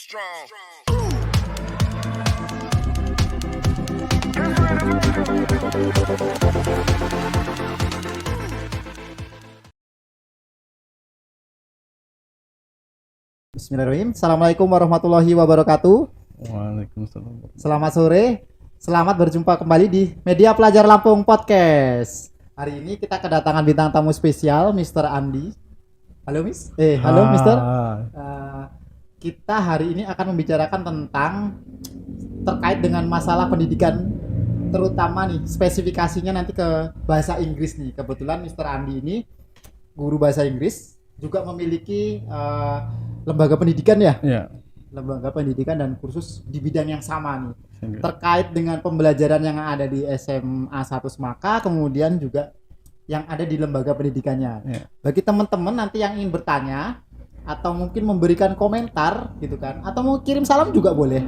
strong. Bismillahirrahmanirrahim. Assalamualaikum warahmatullahi wabarakatuh. Waalaikumsalam. Selamat sore. Selamat berjumpa kembali di Media Pelajar Lampung Podcast. Hari ini kita kedatangan bintang tamu spesial, Mr. Andi. Halo, Miss. Halo, Mister. Kita hari ini akan membicarakan tentang terkait dengan masalah pendidikan, terutama nih spesifikasinya nanti ke bahasa Inggris nih. Kebetulan Mr. Andi ini guru bahasa Inggris, juga memiliki lembaga pendidikan ya? Ya. Lembaga pendidikan dan kursus di bidang yang sama nih. Inggris. Terkait dengan pembelajaran yang ada di SMA 1 Semaka, kemudian juga yang ada di lembaga pendidikannya. Ya. Bagi teman-teman nanti yang ingin bertanya atau mungkin memberikan komentar gitu kan, atau mau kirim salam juga boleh.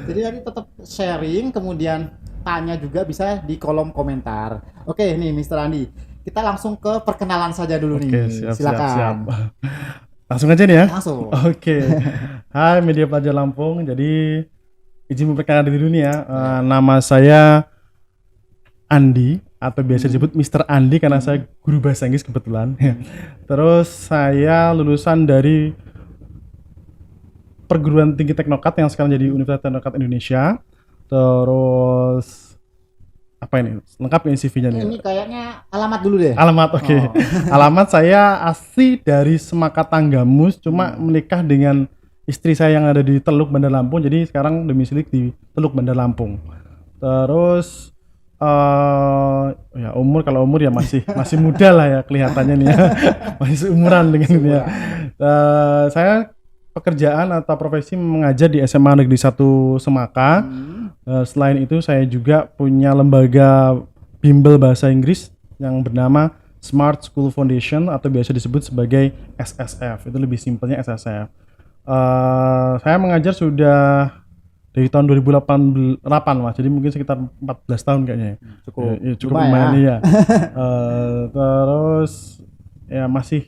Jadi nanti tetap sharing, kemudian tanya juga bisa di kolom komentar. Oke nih Mr. Andi, kita langsung ke perkenalan saja dulu nih. Silakan. Siap. Langsung aja nih ya. Langsung. Oke. Hai Media Pelajar Lampung. Jadi izin memperkenalkan diri dulu nih ya. Nama saya Andi atau biasa disebut Mr. Andi karena saya guru bahasa Inggris kebetulan. Terus saya lulusan dari Perguruan Tinggi Teknokat yang sekarang jadi Universitas Teknokat Indonesia. Terus apa ini? Lengkap ini CV-nya nih. Ini kayaknya alamat dulu deh. Alamat, oke. Oh. Alamat saya asli dari Semaka Tanggamus, cuma menikah dengan istri saya yang ada di Teluk Bandar Lampung, jadi sekarang domisili di Teluk Bandar Lampung. Terus ya kalau umur ya masih muda lah ya kelihatannya nih ya. Masih seumuran dengan ini ya. Saya pekerjaan atau profesi mengajar di SMA Negeri 1 Semaka. Selain itu saya juga punya lembaga bimbel bahasa Inggris yang bernama Smart School Foundation atau biasa disebut sebagai SSF. Itu lebih simpelnya SSF. Saya mengajar sudah dari tahun 2008 Mas, jadi mungkin sekitar 14 tahun kayaknya. Cukup lumayan ya. Terus ya masih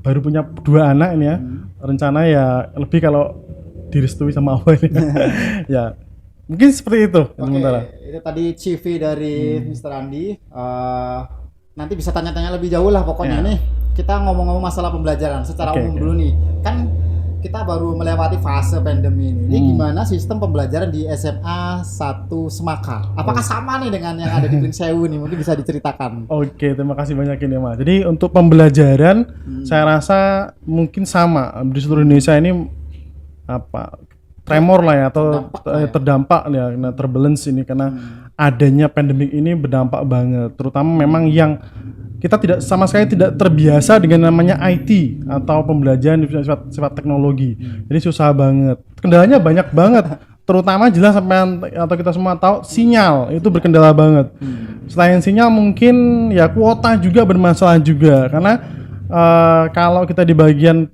baru punya 2 anak ini ya. Rencana ya lebih kalau direstui sama Allah ini. Ya mungkin seperti itu. Sementara Itu tadi CV dari Mr. Andi. Nanti bisa tanya-tanya lebih jauh lah pokoknya nih. Kita ngomong-ngomong masalah pembelajaran secara umum dulu nih. Kan kita baru melewati fase pandemi ini. Ini gimana sistem pembelajaran di SMA 1 Semaka? Apakah sama nih dengan yang ada di Pringsewu nih? Mungkin bisa diceritakan. Oke, terima kasih banyak ini Mas. Jadi untuk pembelajaran saya rasa mungkin sama di seluruh Indonesia ini tremor lah ya atau terdampak ya, turbulence ini karena adanya pandemik ini berdampak banget. Terutama memang yang kita sama sekali tidak terbiasa dengan namanya IT atau pembelajaran sifat teknologi. Jadi susah banget. Kendalanya banyak banget. Terutama jelas atau kita semua tahu sinyal itu berkendala banget. Selain sinyal mungkin ya kuota juga bermasalah juga karena kalau kita di bagian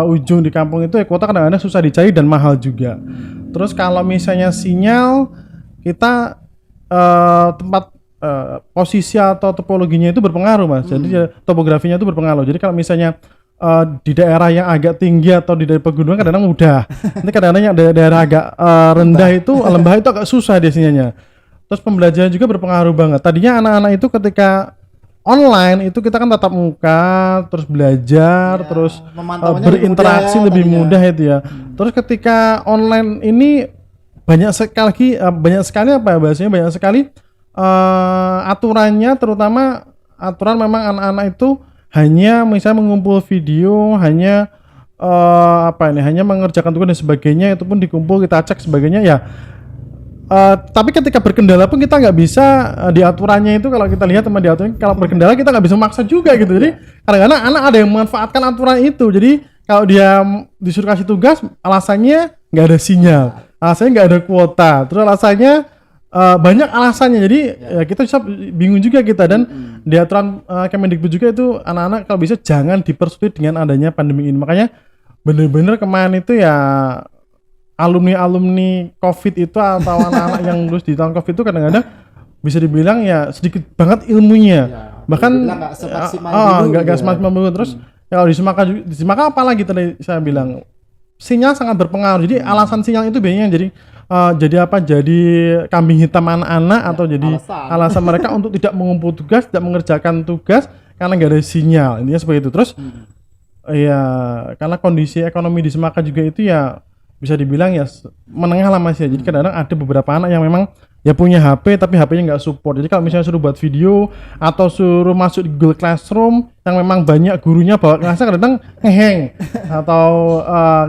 ujung di kampung itu ya kuota kadang-kadang susah dicari dan mahal juga. Terus kalau misalnya sinyal kita tempat posisi atau topologinya itu berpengaruh Mas. Jadi topografinya itu berpengaruh. Jadi kalau misalnya di daerah yang agak tinggi atau di daerah pegunungan kadang-kadang mudah. Nanti kadang-kadang yang daerah agak rendah itu lembah itu agak susah dia sinyalnya. Terus pembelajaran juga berpengaruh banget. Tadinya anak-anak itu ketika online itu kita kan tatap muka, terus belajar, terus berinteraksi lebih mudah itu ya. Terus ketika online ini banyak sekali aturannya, terutama aturan memang anak-anak itu hanya misalnya mengumpul video, hanya hanya mengerjakan tugas dan sebagainya, itu pun dikumpul kita cek sebagainya ya. Tapi ketika berkendala pun kita nggak bisa di aturannya itu, kalau kita lihat teman di aturan, kalau berkendala kita nggak bisa maksa juga gitu. Jadi kadang-kadang anak ada yang memanfaatkan aturan itu. Jadi kalau dia disuruh kasih tugas, alasannya nggak ada sinyal, alasannya nggak ada kuota, terus alasannya banyak alasannya. Jadi ya kita bisa bingung juga kita. Dan di aturan Kemendikbud juga itu anak-anak kalau bisa jangan dipersulit dengan adanya pandemi ini. Makanya bener-bener kemarin itu ya alumni COVID itu atau anak-anak yang lulus di tahun COVID itu kadang-kadang bisa dibilang ya sedikit banget ilmunya. Bahkan nggak semaksimal dulu. Terus ya di Semaka apalagi tadi saya bilang sinyal sangat berpengaruh. Jadi alasan sinyal itu biasanya jadi apa? Jadi kambing hitam anak-anak atau jadi alasan mereka untuk tidak mengumpul tugas, tidak mengerjakan tugas karena nggak ada sinyal. Intinya seperti itu. Terus ya karena kondisi ekonomi di Semarang juga itu ya bisa dibilang ya menengah lah Mas ya. Jadi kadang-kadang ada beberapa anak yang memang ya punya HP tapi HP-nya nggak support. Jadi kalau misalnya suruh buat video atau suruh masuk di Google Classroom yang memang banyak gurunya bawa kelasnya kadang-kadang ngeheng atau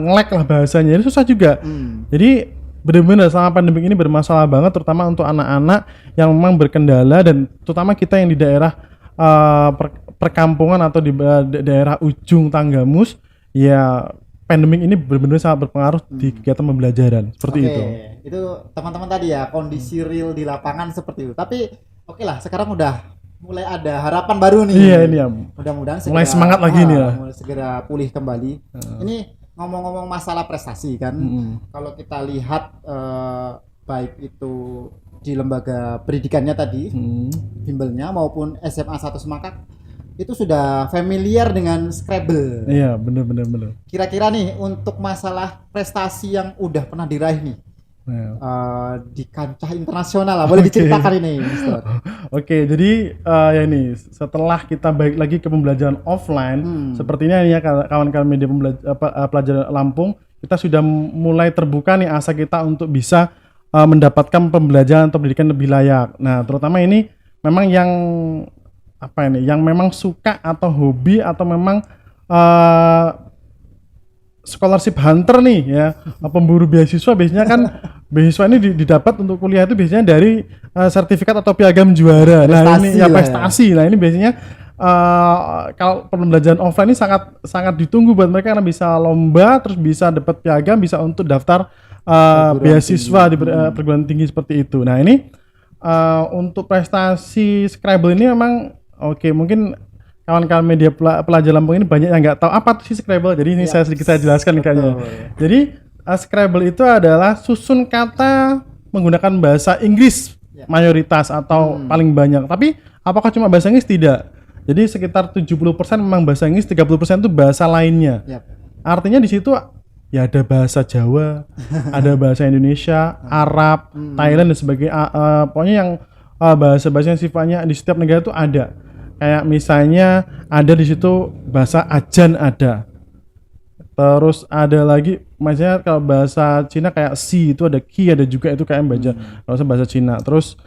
nge-lag lah bahasanya. Jadi susah juga. Jadi benar-benar selama pandemi ini bermasalah banget, terutama untuk anak-anak yang memang berkendala dan terutama kita yang di daerah perkampungan atau di daerah ujung Tanggamus, ya pandemi ini benar-benar sangat berpengaruh di kegiatan pembelajaran seperti itu. Itu teman-teman tadi ya kondisi real di lapangan seperti itu. Tapi oke lah, sekarang udah mulai ada harapan baru nih. Iya ini ya. Mudah-mudahan mulai semangat lagi nih ya. Mulai segera pulih kembali. Ini ngomong-ngomong masalah prestasi kan, kalau kita lihat baik itu di lembaga pendidikannya tadi, bimbelnya maupun SMA 1 Semakak itu sudah familiar dengan Scrabble. Iya benar. Kira-kira nih untuk masalah prestasi yang udah pernah diraih nih di kancah internasional lah, boleh diceritakan ini, Mister? Oke, jadi ya ini setelah kita balik lagi ke pembelajaran offline, sepertinya ini ya kawan-kawan media pelajar Lampung, kita sudah mulai terbuka nih asa kita untuk bisa mendapatkan pembelajaran atau pendidikan lebih layak. Nah, terutama ini memang yang apa ini, yang memang suka atau hobi atau memang scholarship hunter nih ya, pemburu beasiswa biasanya kan beasiswa ini didapat untuk kuliah itu biasanya dari sertifikat atau piagam juara. Nah ini ya prestasi. Nah ini biasanya kalau pembelajaran offline ini sangat ditunggu buat mereka karena bisa lomba, terus bisa dapat piagam, bisa untuk daftar beasiswa di perguruan tinggi seperti itu. Nah ini untuk prestasi Scrabble ini memang oke, mungkin kawan-kawan media pelajar Lampung ini banyak yang nggak tahu apa sih Scrabble. Jadi ini saya jelaskan kayaknya. Jadi Scrabble itu adalah susun kata menggunakan bahasa Inggris mayoritas atau paling banyak. Tapi apakah cuma bahasa Inggris? Tidak. Jadi sekitar 70% memang bahasa Inggris, 30% itu bahasa lainnya. Artinya di situ ya ada bahasa Jawa, ada bahasa Indonesia, Arab, Thailand dan sebagainya. Pokoknya yang bahasa-bahasa yang sifatnya di setiap negara itu ada. Kayak misalnya ada di situ bahasa Ajan ada. Terus ada lagi misalnya kalau bahasa Cina kayak Si itu ada Ki, ada juga itu kayak bahasa Cina. Terus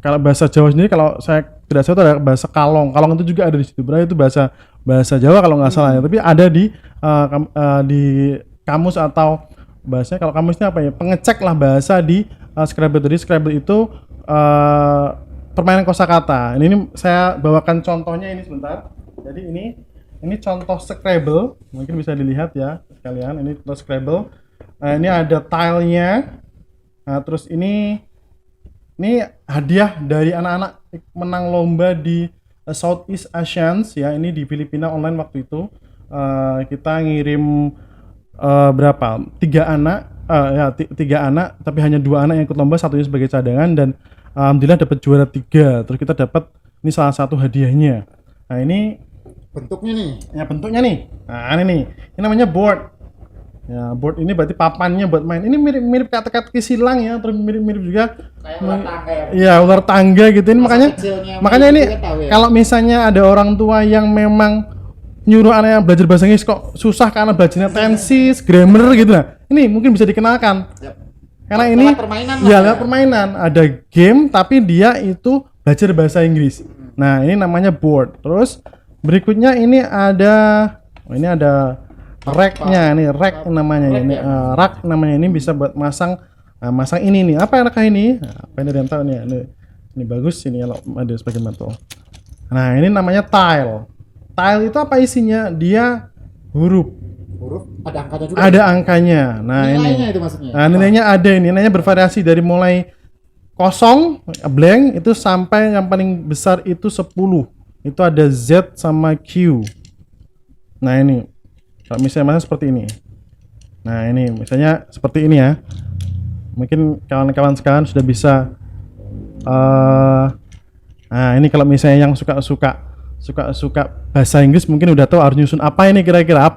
kalau bahasa Jawa sendiri kalau saya tidak salah itu ada bahasa Kalong. Kalong itu juga ada di situ. Berarti itu bahasa Jawa kalau nggak salah ya. Tapi ada di kamus atau bahasanya kalau kamusnya apa ya? Pengecek lah bahasa di Scrabble. Jadi Scrabble itu permainan kosakata. Ini saya bawakan contohnya ini sebentar. Jadi ini contoh Scrabble, mungkin bisa dilihat ya sekalian. Ini contoh Scrabble. Ini ada tile-nya. Nah, terus ini hadiah dari anak-anak menang lomba di Southeast Asians ya. Ini di Filipina online waktu itu. Kita ngirim berapa? 3 anak. Tiga anak, tapi hanya 2 anak yang ikut lomba, satunya sebagai cadangan dan alhamdulillah dapat juara 3. Terus kita dapat ini salah satu hadiahnya. Nah ini bentuknya nih. Ya bentuknya nih. Nah ini nih. Ini namanya board. Ya board ini berarti papannya buat main. Ini mirip kata-kata silang ya. Terus mirip juga. Kayak ular tangga ya. Iya ular tangga gitu. Ini makanya ini ya. Kalau misalnya ada orang tua yang memang nyuruh anaknya belajar bahasa Inggris kok susah karena belajarnya tenses, grammar gitu lah. Ini mungkin bisa dikenalkan. Karena ini lewat permainan, ada game tapi dia itu belajar bahasa Inggris. Nah, ini namanya board. Terus berikutnya ini ada rack-nya, ini rack namanya ini. Rack namanya ini bisa buat masang ini nih. Apa rack ini? Apa ini yang tahu nih? Ini bagus ini kalau ada sebagai mantul. Nah, ini namanya tile. Tile itu apa isinya? Dia huruf ada angkanya juga. Ada angkanya. Nah, nilainya itu maksudnya. Nah, nilainya ada ini. Nilainya bervariasi dari mulai kosong, blank itu sampai yang paling besar itu 10. Itu ada Z sama Q. Nah, ini. Kalau misalnya seperti ini. Nah, ini misalnya seperti ini ya. Mungkin kawan-kawan sekalian sudah bisa nah, ini kalau misalnya yang suka bahasa Inggris mungkin udah tahu harus nyusun apa ini kira-kira.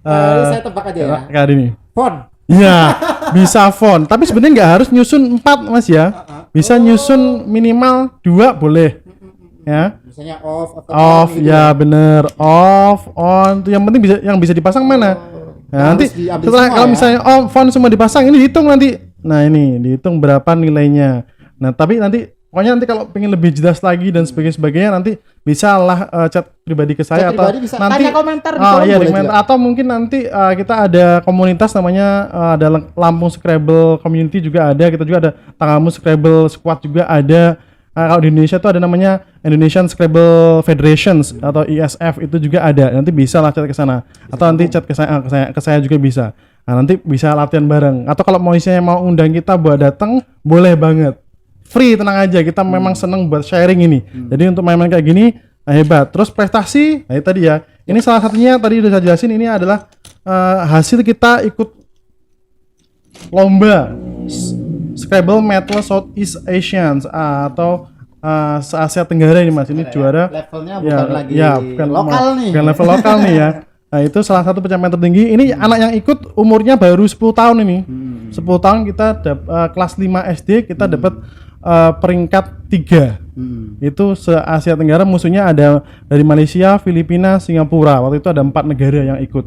Saya tebak aja ya. Kayak ini. Font. Iya, bisa font. Tapi sebenarnya nggak harus nyusun 4 Mas ya. Bisa nyusun minimal 2 boleh. Ya. Misalnya off atau Off, on gitu ya bener. Off, on. Itu yang penting bisa yang bisa dipasang mana? Nah, nanti harus diambil setelah semua kalau ya? misalnya font semua dipasang, ini dihitung nanti. Nah, ini dihitung berapa nilainya. Nah, tapi nanti pokoknya nanti kalau pengen lebih jelas lagi dan sebagainya nanti bisa lah chat pribadi ke saya Chat atau pribadi bisa. nanti Tanya komentar di oh kolom iya di boleh komentar juga. atau mungkin nanti kita ada komunitas namanya ada Lampung Scrabble Community juga ada, kita juga ada Tanggamu Scrabble Squad juga ada. Kalau di Indonesia tuh ada namanya Indonesian Scrabble Federations atau ISF itu juga ada. Nanti bisa lah chat ke sana atau nanti chat ke saya juga bisa. Nah, nanti bisa latihan bareng. Atau kalau mau isinya mau undang kita buat datang, boleh banget. Free, tenang aja. Kita memang seneng buat sharing ini. Jadi untuk main-main kayak gini hebat. Terus prestasi, nah itu tadi ya. Ini salah satunya tadi udah saya jelasin, ini adalah hasil kita ikut lomba Scrabble Medal Southeast Asians atau se-Asia Tenggara ini Mas. Ini juara Levelnya bukan lagi bukan lokal nih. Bukan level lokal nih ya. Nah, itu salah satu pencapaian tertinggi. Ini anak yang ikut umurnya baru 10 tahun ini. 10 tahun kita kelas 5 SD kita dapat peringkat 3. Itu se-Asia Tenggara, musuhnya ada dari Malaysia, Filipina, Singapura. Waktu itu ada 4 negara yang ikut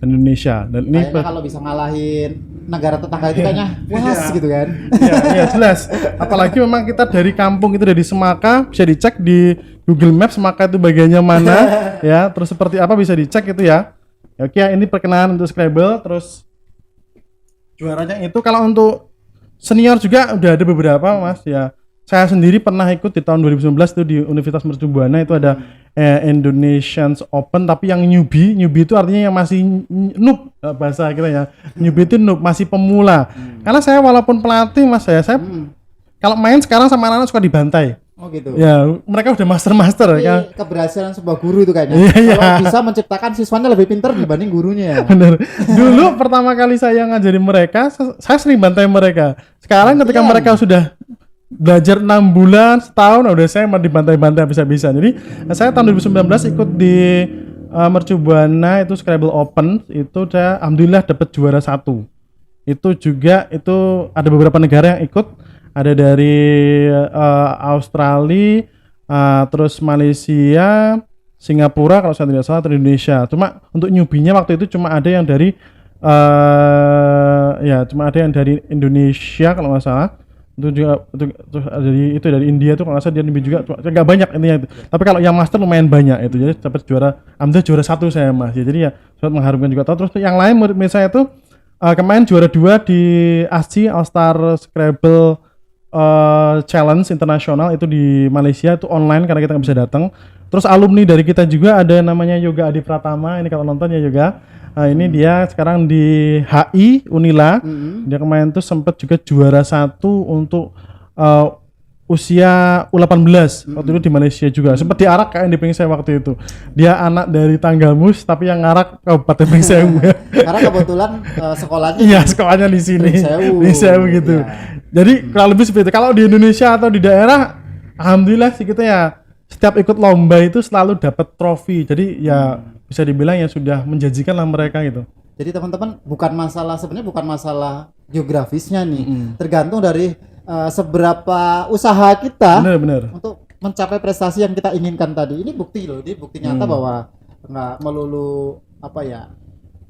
Indonesia. Dan ini Kayaknya kalau bisa ngalahin negara tetangga itu kayaknya puas gitu kan. Iya, jelas. Apalagi memang kita dari kampung itu dari Semaka, bisa dicek di Google Maps Semaka itu bagiannya mana ya, terus seperti apa bisa dicek itu ya. Oke, ini perkenalan untuk Scrabble. Terus juaranya itu kalau untuk senior juga udah ada beberapa Mas ya. Saya sendiri pernah ikut di tahun 2019 itu di Universitas Mercu Buana, itu ada Indonesian Open, tapi yang newbie itu artinya yang masih noob bahasa kita ya. Newbie itu noob, masih pemula. Karena saya walaupun pelatih Mas saya kalau main sekarang sama anak-anak suka dibantai. Oh gitu. Ya, mereka udah master Tapi kan. keberhasilan sebuah guru itu kayaknya. Iya. Kalau bisa menciptakan siswanya lebih pintar dibanding gurunya ya. Bener. Dulu pertama kali saya ngajarin mereka, saya sering bantai mereka. Sekarang ketika Iya. mereka sudah belajar 6 bulan, setahun, udah saya mau dibantai-bantai bisa-bisa. Jadi saya tahun 2019 ikut di Mercu Buana itu Scrabble Open, itu saya alhamdulillah dapat juara 1. Itu juga itu ada beberapa negara yang ikut, ada dari Australia, terus Malaysia, Singapura kalau saya tidak salah, atau Indonesia. Cuma untuk newbie-nya waktu itu cuma ada yang dari cuma ada yang dari Indonesia kalau nggak salah. Itu juga itu dari India tuh kalau nggak salah, dia newbie juga, nggak banyak intinya itu. Tapi kalau yang master lumayan banyak itu, jadi dapat juara, alhamdulillah juara 1 saya Mas. Ya, jadi ya sangat mengharumkan juga. Terus yang lain menurut saya itu kemarin juara 2 di ASCI All Star Scrabble Challenge Internasional itu di Malaysia, itu online karena kita nggak bisa datang. Terus alumni dari kita juga ada namanya Yoga Adi Pratama, ini kalau nonton ya Yoga. Ini dia sekarang di HI Unila. Dia kemarin tuh sempat juga juara 1 untuk usia U18 waktu itu di Malaysia juga. Sempat diarak kayak di Pingsai waktu itu. Dia anak dari Tanggamus tapi yang ngarak Kabupaten Pingsai. Karena kebetulan sekolahnya Iya, sekolahnya di sini. Di Sewu gitu. Ya. Jadi kurang lebih seperti itu. Kalau di Indonesia atau di daerah, alhamdulillah sih kita ya setiap ikut lomba itu selalu dapat trofi. Jadi ya bisa dibilang ya sudah menjanjikan lah mereka gitu. Jadi teman-teman sebenarnya bukan masalah geografisnya nih. Tergantung dari seberapa usaha kita Bener. untuk mencapai prestasi yang kita inginkan tadi. Ini bukti loh, ini bukti nyata bahwa nggak melulu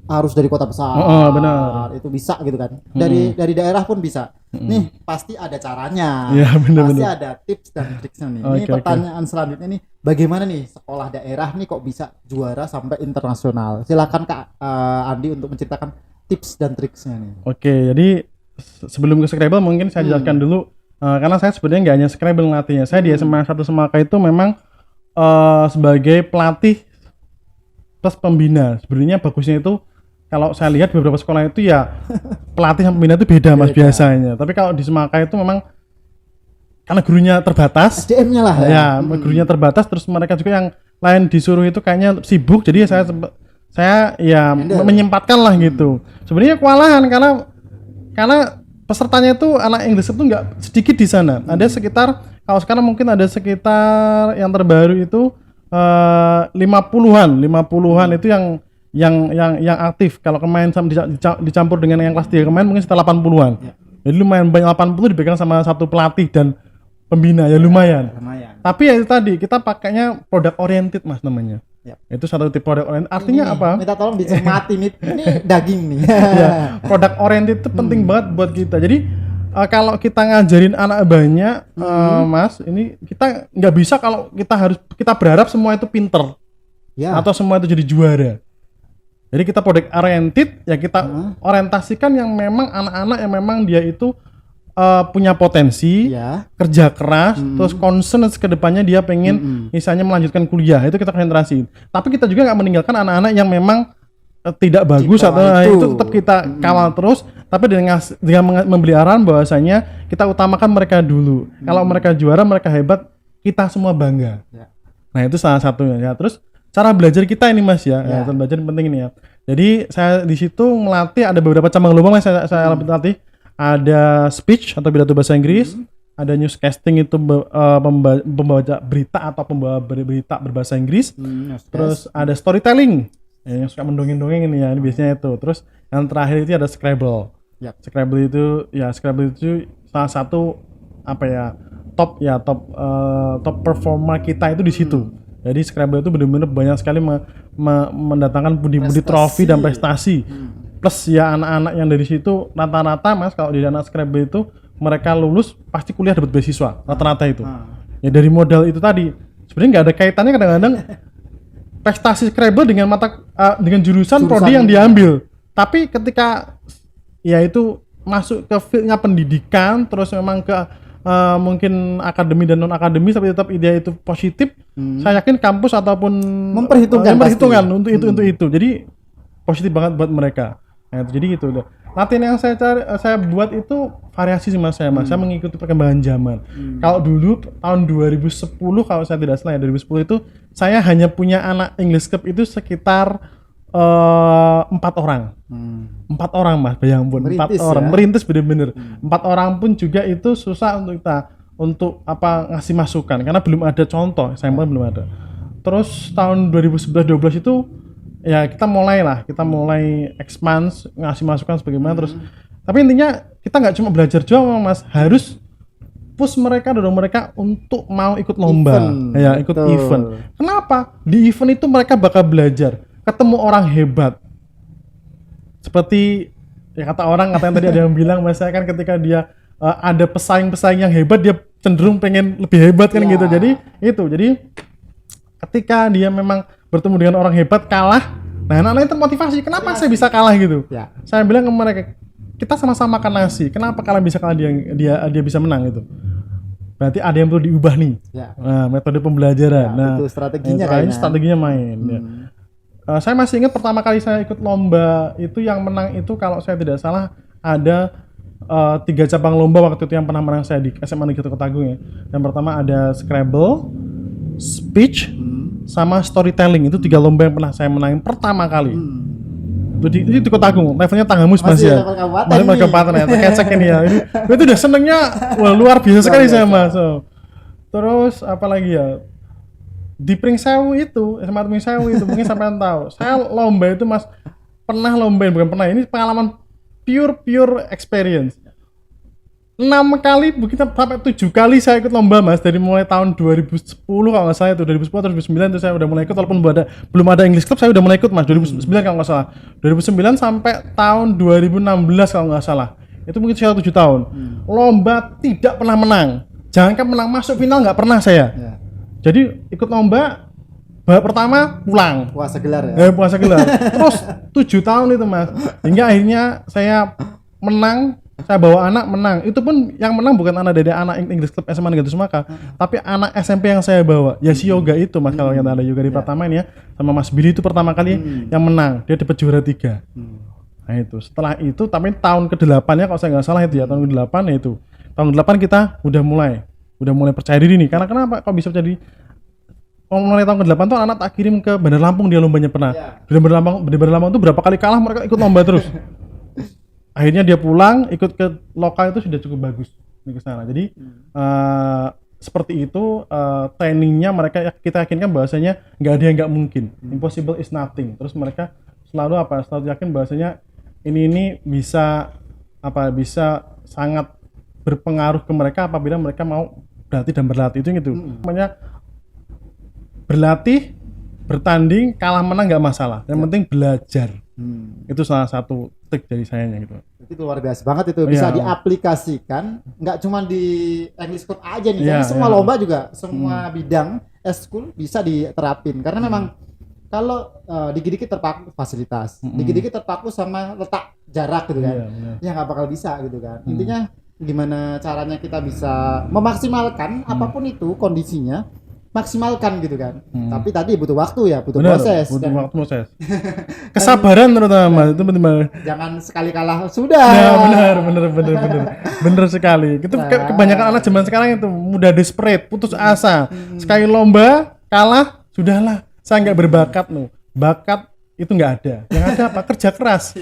harus dari kota besar. Benar. Itu bisa gitu kan. Dari daerah pun bisa. Nih pasti ada caranya. Iya, benar. Pasti ada tips dan triksnya nih. Ini Oke. pertanyaan selanjutnya nih, bagaimana nih sekolah daerah nih kok bisa juara sampai internasional? Silakan Kak Andi untuk menceritakan tips dan triksnya nih. Oke, jadi sebelum ke Scrabble mungkin saya jelaskan dulu karena saya sebenarnya nggak hanya Scrabble ngelatihnya. Saya di SMA 1 Semaka itu memang sebagai pelatih plus pembina. Sebenarnya bagusnya itu kalau saya lihat beberapa sekolah itu ya pelatih sama pembina itu beda Mas biasanya. Tapi kalau di Semaka itu memang karena gurunya terbatas, SDM-nya lah ya gurunya terbatas, terus mereka juga yang lain disuruh itu kayaknya sibuk, jadi saya ya menyempatkan lah gitu. Sebenarnya kewalahan karena pesertanya itu anak Inggris itu nggak sedikit di sana. Ada sekitar, kalau sekarang mungkin ada sekitar yang terbaru itu 50-an itu yang aktif. Kalau kemarin dicampur dengan yang kelas 3 kemarin mungkin sekitar 80-an. Ya. Jadi lumayan banyak, 80 dipegang sama satu pelatih dan pembina ya lumayan. Tapi ya itu tadi kita pakainya product oriented Mas namanya. Ya. Itu satu tipe product oriented. Artinya ini, apa? Minta tolong dicermati ini daging nih. Ya, product oriented itu penting banget buat kita. Jadi kalau kita ngajarin anak banyak, Mas, ini kita nggak bisa kalau kita berharap semua itu pinter atau semua itu jadi juara. Jadi kita product oriented ya kita orientasikan yang memang anak-anak yang memang dia itu punya potensi, kerja keras, terus concern ke depannya dia pengen misalnya melanjutkan kuliah, itu kita konsentrasi. Tapi kita juga nggak meninggalkan anak-anak yang memang tidak bagus atau itu tetap kita kawal terus, tapi dengan memberi arahan bahwasanya kita utamakan mereka dulu. Kalau mereka juara, mereka hebat, kita semua bangga. Nah itu salah satunya ya. Terus cara belajar kita ini Mas ya, cara belajar penting ini ya. Jadi saya di situ melatih ada beberapa cabang lomba Mas saya latih. Ada speech atau pidato bahasa Inggris, ada newscasting itu pembawa berita atau pembawa berita berbahasa Inggris. Terus ada storytelling. Yang suka mendongeng-dongeng ini ya, ini biasanya itu. Terus yang terakhir itu ada Scrabble. Scrabble itu salah satu top performa kita itu di situ. Jadi Scrabble itu benar-benar banyak sekali mendatangkan budi-budi trofi dan prestasi. Plus ya anak-anak yang dari situ rata-rata Mas kalau di anak Scrabble itu mereka lulus pasti kuliah dapat beasiswa rata-rata itu. Ya dari modal itu tadi. Sebenarnya nggak ada kaitannya kadang-kadang prestasi Scrabble dengan dengan jurusan prodi yang diambil. Tapi ketika ya itu masuk ke fieldnya pendidikan, terus memang ke mungkin akademi dan non akademi, tapi tetap ide itu positif. Saya yakin kampus ataupun memperhitungkan untuk itu. Jadi positif banget buat mereka. Nah, jadi gitu udah. Latihan yang saya buat itu variasi sih Mas saya mengikuti perkembangan zaman. Kalau dulu tahun 2010 kalau saya tidak salah ya 2010 itu saya hanya punya anak English Club itu sekitar 4 orang. 4 orang Mas, bayang pun 4 orang. Merintis bener-bener. 4 orang pun juga itu susah untuk kita ngasih masukan karena belum ada contoh, sampel belum ada. Terus tahun 2011-12 itu ya kita mulai expand, ngasih masukan sebagaimana terus. Tapi intinya kita nggak cuma belajar doang Mas, harus push mereka, dorong mereka untuk mau ikut lomba, ikut event. Kenapa? Di event itu mereka bakal belajar, ketemu orang hebat. Seperti ya katanya tadi ada yang bilang Mas, saya kan ketika dia ada pesaing-pesaing yang hebat, dia cenderung pengen lebih hebat kan gitu. Jadi ketika dia memang bertemu dengan orang hebat kalah, nah anak-anak termotivasi. Kenapa saya bisa kalah gitu? Saya bilang ke mereka, kita sama-sama makan nasi. Kenapa kalian bisa kalah dia bisa menang gitu? Berarti ada yang perlu diubah nih. Nah, metode pembelajaran. Itu strateginya kayaknya. Strateginya main. Saya masih ingat pertama kali saya ikut lomba itu yang menang itu kalau saya tidak salah ada 3 cabang lomba waktu itu yang pernah menang saya di SMA Negeri Kota Agung ya. Yang pertama ada Scrabble, speech, sama storytelling. Itu 3 lomba yang pernah saya menangin pertama kali. Itu di Kota Agung, levelnya Tanggamus Mas ya. Masih level kabupaten ya, kecek ini ya. Itu udah senengnya luar biasa sekali saya Mas. Terus apa lagi ya? Di Pringsewu itu, SMA Pringsewu itu mungkin sampean tahu. Saya lomba itu Mas pernah lombain, bukan pernah. Ini pengalaman pure experience. 6 kali, mungkin sampai 7 kali saya ikut lomba Mas, dari mulai tahun 2010 kalau nggak salah itu 2010 atau 2009 itu saya udah mulai ikut, walaupun belum ada English Club saya udah mulai ikut Mas, 2009 kalau nggak salah, 2009 sampai tahun 2016 kalau nggak salah, itu mungkin sekitar 7 tahun. Lomba tidak pernah menang, jangankan menang, masuk final nggak pernah saya. Jadi ikut lomba babak pertama pulang. Puasa gelar ya? Puasa gelar. Terus 7 tahun itu Mas, hingga akhirnya saya menang. Saya bawa anak menang, itu pun yang menang bukan anak dari anak English Club SMA Negeri Semaka, tapi anak SMP yang saya bawa, ya si Yoga itu Mas, kalau yang ada Yoga di Pratama ini ya, sama Mas Billy itu pertama kali yang menang, dia dapat juara 3. Nah itu, setelah itu, tapi tahun ke-8 ya kalau saya nggak salah itu ya, tahun ke-8 ya itu, tahun ke-8 kita udah mulai percaya diri nih, karena kenapa kok bisa jadi mulai tahun ke-8 tuh anak tak kirim ke Bandar Lampung, dia lombanya pernah. Di Bandar Lampung tuh berapa kali kalah mereka ikut lomba terus. Akhirnya dia pulang, ikut ke lokal itu sudah cukup bagus di sana. Jadi seperti itu trainingnya mereka, kita yakinkan bahwasanya nggak ada yang nggak mungkin. Impossible is nothing. Terus mereka selalu yakin bahwasanya ini bisa bisa sangat berpengaruh ke mereka apabila mereka mau berlatih dan berlatih itu gitu. Namanya berlatih, bertanding, kalah menang nggak masalah. Yang penting belajar. Itu salah satu trik dari sayanya gitu. Itu luar biasa banget itu, bisa diaplikasikan nggak cuma di English Club aja nih, karena semua lomba juga, semua bidang eskul bisa diterapin, karena memang kalau dikit-dikit terpaku fasilitas, dikit-dikit terpaku sama letak jarak gitu kan, ya nggak bakal bisa gitu kan. Intinya gimana caranya kita bisa memaksimalkan apapun itu kondisinya, maksimalkan gitu kan. Tapi tadi butuh waktu ya, butuh proses. Butuh waktu proses. Kesabaran terutama itu penting banget. Jangan sekali kalah sudah. Ya benar sekali. Itu kebanyakan anak zaman sekarang itu mudah desperate, putus asa. Sekali lomba kalah, sudahlah. Saya nggak berbakat Bakat itu nggak ada. Yang ada apa? Kerja keras.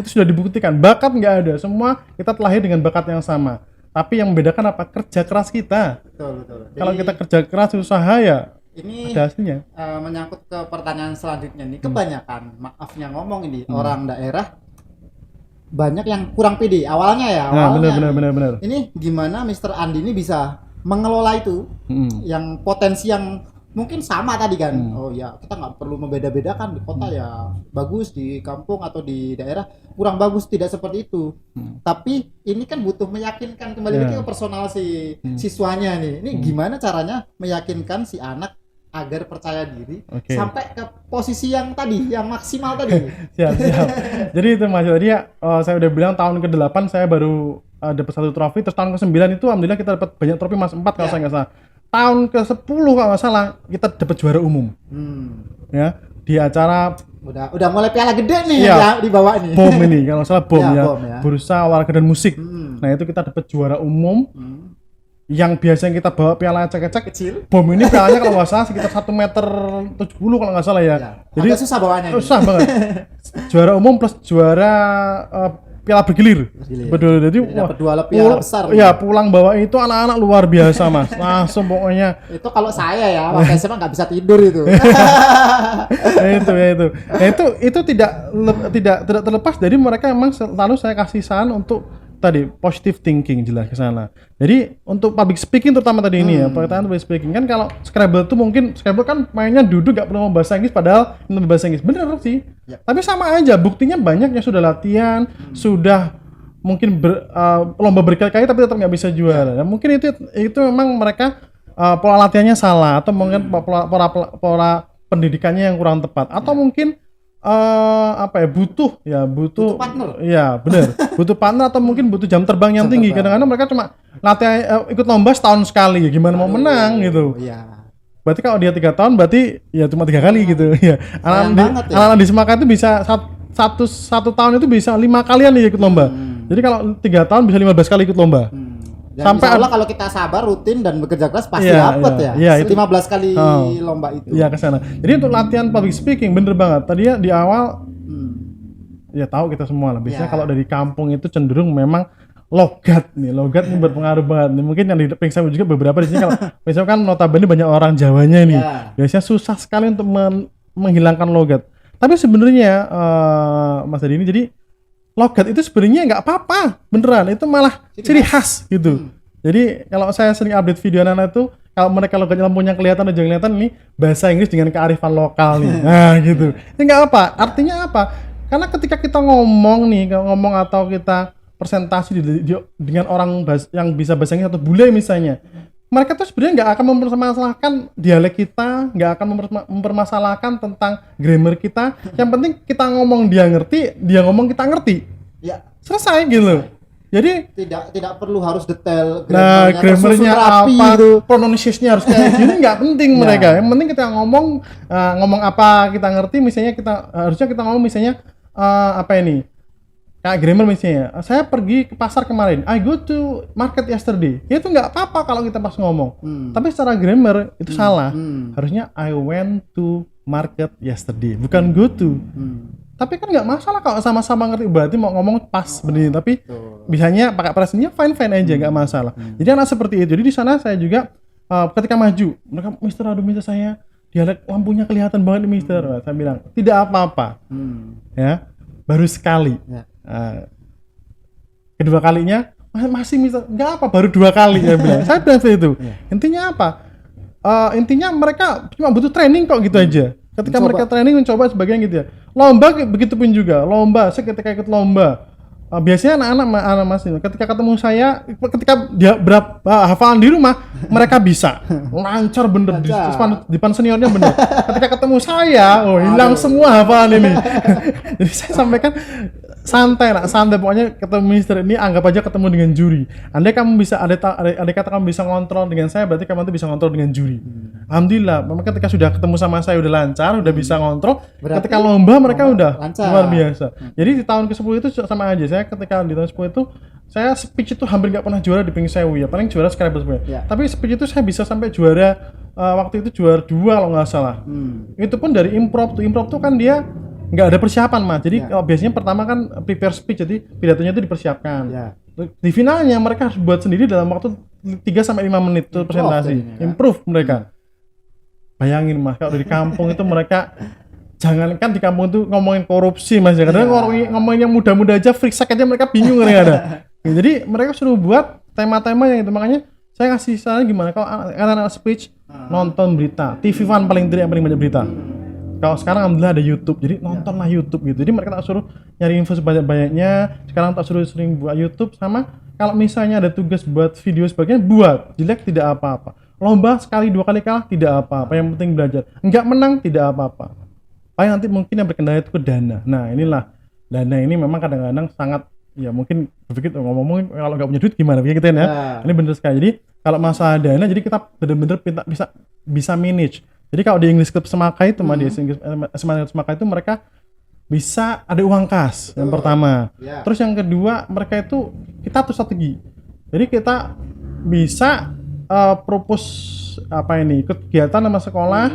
Itu sudah dibuktikan. Bakat nggak ada. Semua kita terlahir dengan bakat yang sama. Tapi yang membedakan apa? Kerja keras kita. Betul. Kalau kita kerja keras usaha ya ini ada hasilnya. Menyangkut ke pertanyaan selanjutnya nih. Kebanyakan maafnya ngomong ini orang daerah banyak yang kurang pede awalnya ya. Benar. Ini gimana Mr. Andi ini bisa mengelola itu yang potensi yang mungkin sama tadi kan. Oh ya, kita nggak perlu membeda-bedakan, di kota ya bagus, di kampung atau di daerah kurang bagus, tidak seperti itu. Tapi ini kan butuh meyakinkan, kembali lagi ke personal si siswanya nih. Ini gimana caranya meyakinkan si anak agar percaya diri sampai ke posisi yang tadi, yang maksimal tadi. Siap. Jadi itu Mas, tadi ya saya udah bilang tahun ke-8 saya baru dapat 1 trofi, terus tahun ke-9 itu alhamdulillah kita dapat banyak trofi, Mas, 4 kalau saya nggak salah. Tahun ke-10 kalau nggak salah kita dapat juara umum. Ya, di acara udah mulai piala gede nih ya, dibawa nih. BOM ini kalau nggak salah BOM ya. Bursa Olahraga dan Musik. Nah, itu kita dapat juara umum. Yang biasanya kita bawa piala ecek-ecek kecil. BOM ini pialanya kalau nggak salah sekitar 1,70 meter kalau nggak salah ya. Jadi agak susah bawanya. Susah banget. Juara umum plus juara piala bergilir. Betul. Jadi dapat 2 piala besar. Iya, pulang bawa itu anak-anak luar biasa, Mas. Langsung pokoknya. Itu kalau saya ya, waktu SMA nggak bisa tidur itu. itu. Nah, itu tidak terlepas dari mereka, memang selalu saya kasih saran untuk tadi positive thinking, jelas ke sana. Jadi untuk public speaking terutama tadi ini ya, pertanyaan public speaking kan, kalau Scrabble tuh mungkin Scrabble kan mainnya duduk gak perlu bahasa Inggris, padahal ini bahasa Inggris, bener sih. Tapi sama aja, buktinya banyak yang sudah latihan, sudah mungkin lomba berkali-kali tapi tetap nggak bisa juara. Nah, mungkin itu memang mereka pola latihannya salah, atau mungkin pola pendidikannya yang kurang tepat, atau mungkin butuh partner. Ya benar. Butuh partner, atau mungkin butuh jam terbang yang tinggi. Kadang-kadang mereka cuma latihan ikut lomba setahun sekali, gimana mau menang gitu. Iya. Berarti kalau dia 3 tahun berarti ya cuma 3 kali gitu ya. Anak-anak di Semarang itu bisa satu tahun itu bisa 5 kalian nih ikut lomba. Jadi kalau 3 tahun bisa 15 kali ikut lomba. Dan sampai Allah kalau kita sabar, rutin dan bekerja keras pasti dapat ya. 15 kali lomba itu. Iya, ke sana. Jadi untuk latihan public speaking bener banget. Tadi ya di awal ya tahu kita semua lah. Biasanya kalau dari kampung itu cenderung memang logat nih berpengaruh banget. Mungkin yang diperiksa juga beberapa di sini, kalau misalnya kan notabene banyak orang Jawanya nih. Biasanya susah sekali untuk menghilangkan logat. Tapi sebenarnya Mas Adi ini, jadi logat itu sebenarnya nggak apa-apa, beneran, itu malah ciri khas gitu. Jadi kalau saya sering update video anak-anak itu, kalau mereka logatnya lampunya kelihatan atau jangan kelihatan, ini bahasa Inggris dengan kearifan lokal nih. Nah gitu. Ini nggak apa, artinya apa? Karena ketika kita ngomong atau kita presentasi dengan orang yang bisa bahasa Inggris atau bule misalnya, mereka tuh sebenarnya nggak akan mempermasalahkan dialek kita, nggak akan mempermasalahkan tentang grammar kita. Yang penting kita ngomong dia ngerti, dia ngomong kita ngerti. Ya. Selesai gitu. Jadi tidak perlu harus detail grammarnya apa, gitu. Pronunciation-nya harus kayak gini, nggak penting mereka. Yang penting kita ngomong apa kita ngerti. Misalnya harusnya kita ngomong misalnya kayak grammar misalnya, saya pergi ke pasar kemarin, I go to market yesterday. Ya itu nggak apa-apa kalau kita pas ngomong. Tapi secara grammar itu salah. Harusnya I went to market yesterday, bukan go to. Tapi kan nggak masalah kalau sama-sama ngerti, berarti mau ngomong pas bener. Tapi bisanya pakai presentnya fine aja, nggak masalah. Jadi anak seperti itu. Jadi di sana saya juga ketika maju, mereka Mister saya dialek lampunya kelihatan banget nih Mister. Saya bilang tidak apa-apa, ya baru sekali. Kedua kalinya masih Mister, nggak apa, baru 2 kali ya bilang. Saya bilang seperti itu. Intinya apa? Intinya mereka cuma butuh training kok gitu aja. Ketika mereka training mencoba sebagian gitu ya. Lomba begitu pun juga. Lomba, saya ketika ikut lomba. Biasanya anak-anak Mas ketika ketemu saya, ketika dia hafalan di rumah, mereka bisa lancar bener di depan seniornya bener. Ketika ketemu saya, hilang semua hafalan ini. Jadi saya sampaikan santai pokoknya ketemu Mister ini anggap aja ketemu dengan juri. Andai kamu bisa, andai kata kamu bisa ngontrol dengan saya, berarti kamu tuh bisa ngontrol dengan juri. Alhamdulillah, memang ketika sudah ketemu sama saya udah lancar, udah bisa ngontrol. Berarti ketika lomba mereka udah lancar. Luar biasa. Jadi di tahun ke-10 itu sama aja. Saya ketika di tahun 10 itu saya speech itu hampir nggak pernah juara di Ping Sewu ya, paling juara Scrabble sebenarnya. Tapi speech itu saya bisa sampai juara waktu itu juara 2 kalau nggak salah. Itu pun dari improv tuh kan dia nggak ada persiapan Mas. Jadi biasanya pertama kan prepare speech, jadi pidatonya itu dipersiapkan. Di finalnya mereka harus buat sendiri dalam waktu 3 sampai 5 menit itu presentasi. Improve mereka. Bayangin Mas, kalau di kampung itu mereka jangankan di kampung itu ngomongin korupsi Mas, kadang ngomongin yang muda-muda aja freak aja mereka bingung nih ada. Jadi mereka suruh buat tema-tema yang itu, makanya saya kasih saran gimana kalau anak-anak speech nonton berita, TV One paling tidak yang paling banyak berita. Kalau sekarang alhamdulillah ada YouTube, jadi nontonlah YouTube gitu. Jadi mereka tak suruh nyari info sebanyak-banyaknya, sekarang tak suruh sering buat YouTube, sama kalau misalnya ada tugas buat video sebagainya, buat. Jelek tidak apa-apa. Lomba sekali 2 kali kalah tidak apa-apa, yang penting belajar. Enggak menang tidak apa-apa. Paling nanti mungkin yang berkendala itu ke dana. Nah inilah, dana ini memang kadang-kadang sangat, ya mungkin berpikir ngomong kalau nggak punya duit gimana gitu ya. Ini bener sekali. Jadi kalau masalah dana, jadi kita bener-bener bisa manage. Jadi kalau di English Club Semaka itu, di Semaka itu mereka bisa ada uang kas yang pertama. Terus yang kedua mereka itu kita atur strategi. Jadi kita bisa propose kegiatan sama sekolah.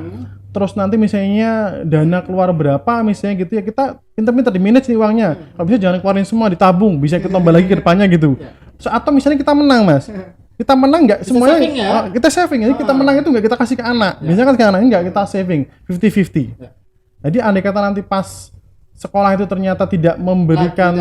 Terus nanti misalnya dana keluar berapa misalnya gitu ya, kita pintar-pintar di manage nih uangnya. Kalau bisa jangan keluarin semua, ditabung, bisa kita tambah lagi ke depannya gitu. Atau misalnya kita menang Mas, kita menang nggak semuanya saving, kita saving, jadi kita menang itu nggak kita kasih ke anak, biasanya kan ke anak, nggak kita saving 50-50. Jadi andai kata nanti pas sekolah itu ternyata tidak memberikan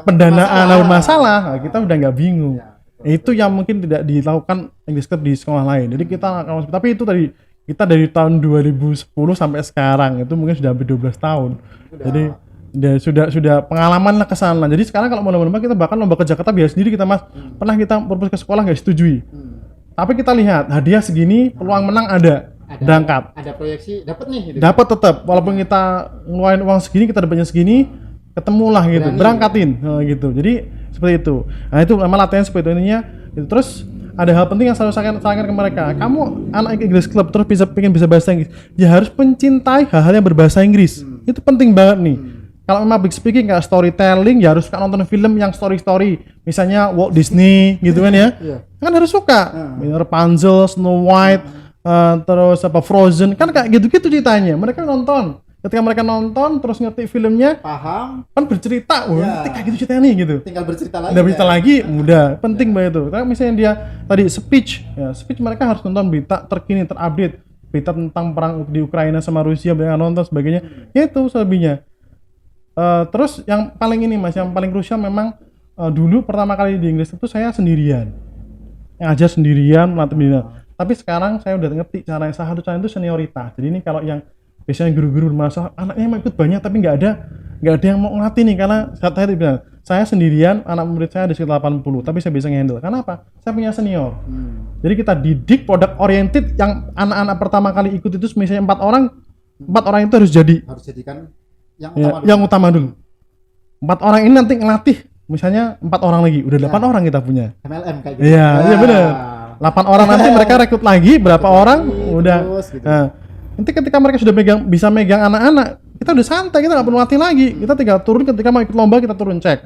pendanaan atau masalah, kita udah nggak bingung. Itu yang mungkin tidak dilakukan English Club di sekolah lain. Jadi kita, tapi itu tadi kita dari tahun 2010 sampai sekarang itu mungkin sudah hampir 12 tahun. Jadi sudah pengalaman lah ke sana. Jadi sekarang kalau mau lomba kita bahkan lomba ke Jakarta biar sendiri kita Mas. Pernah kita propose ke sekolah nggak setujui. Tapi kita lihat hadiah segini, peluang menang ada berangkat. Ada proyeksi dapat nih gitu. Dapat tetap walaupun kita ngeluarin uang segini, kita dapatnya segini, ketemulah gitu, berangkatin gitu. Jadi seperti itu. Nah, itu memang latihan seperti itu ininya. Gitu. Terus ada hal penting yang selalu saya sarankan ke mereka. Kamu anak English Club terus pengen bisa bahasa Inggris, ya harus mencintai hal-hal yang berbahasa Inggris. Itu penting banget nih. Kalau memang big speaking kayak storytelling, ya harus suka nonton film yang story. Misalnya Walt Disney gitu kan ya. Kan harus suka. Rapunzel, Snow White, terus Frozen, kan kayak gitu-gitu ceritanya. Mereka nonton. Ketika mereka nonton terus ngerti filmnya, paham, kan bercerita, ngerti kayak gitu ceritanya nih gitu. Tinggal bercerita lagi, mudah. Penting banget itu. Karena misalnya dia tadi speech mereka harus nonton berita terkini, terupdate, berita tentang perang di Ukraina sama Rusia, mereka nonton sebagainya. Ya itu selebihnya. Terus yang paling ini Mas, yang paling krusial memang dulu pertama kali di Inggris itu saya sendirian. Yang aja sendirian, tapi sekarang saya udah ngerti cara yang satu cara itu senioritas. Jadi ini kalau yang biasanya guru-guru bermasalah, anaknya mau ikut banyak tapi nggak ada yang mau ngelatih nih, karena saya bilang saya sendirian, anak murid saya ada sekitar 80, tapi saya bisa nge-handle. Karena apa? Saya punya senior. Jadi kita didik product oriented, yang anak-anak pertama kali ikut itu misalnya 4 orang itu harus jadikan yang utama dulu. 4 orang ini nanti ngelatih misalnya 4 orang lagi, udah 8 orang kita punya. MLM kayak gitu. Iya benar. 8 orang nanti mereka rekrut lagi berapa orang udah. Gitu. Nanti ketika mereka sudah bisa megang anak-anak, kita udah santai, kita nggak perlu latih lagi. Kita tinggal turun ketika mau ikut lomba, kita turun cek.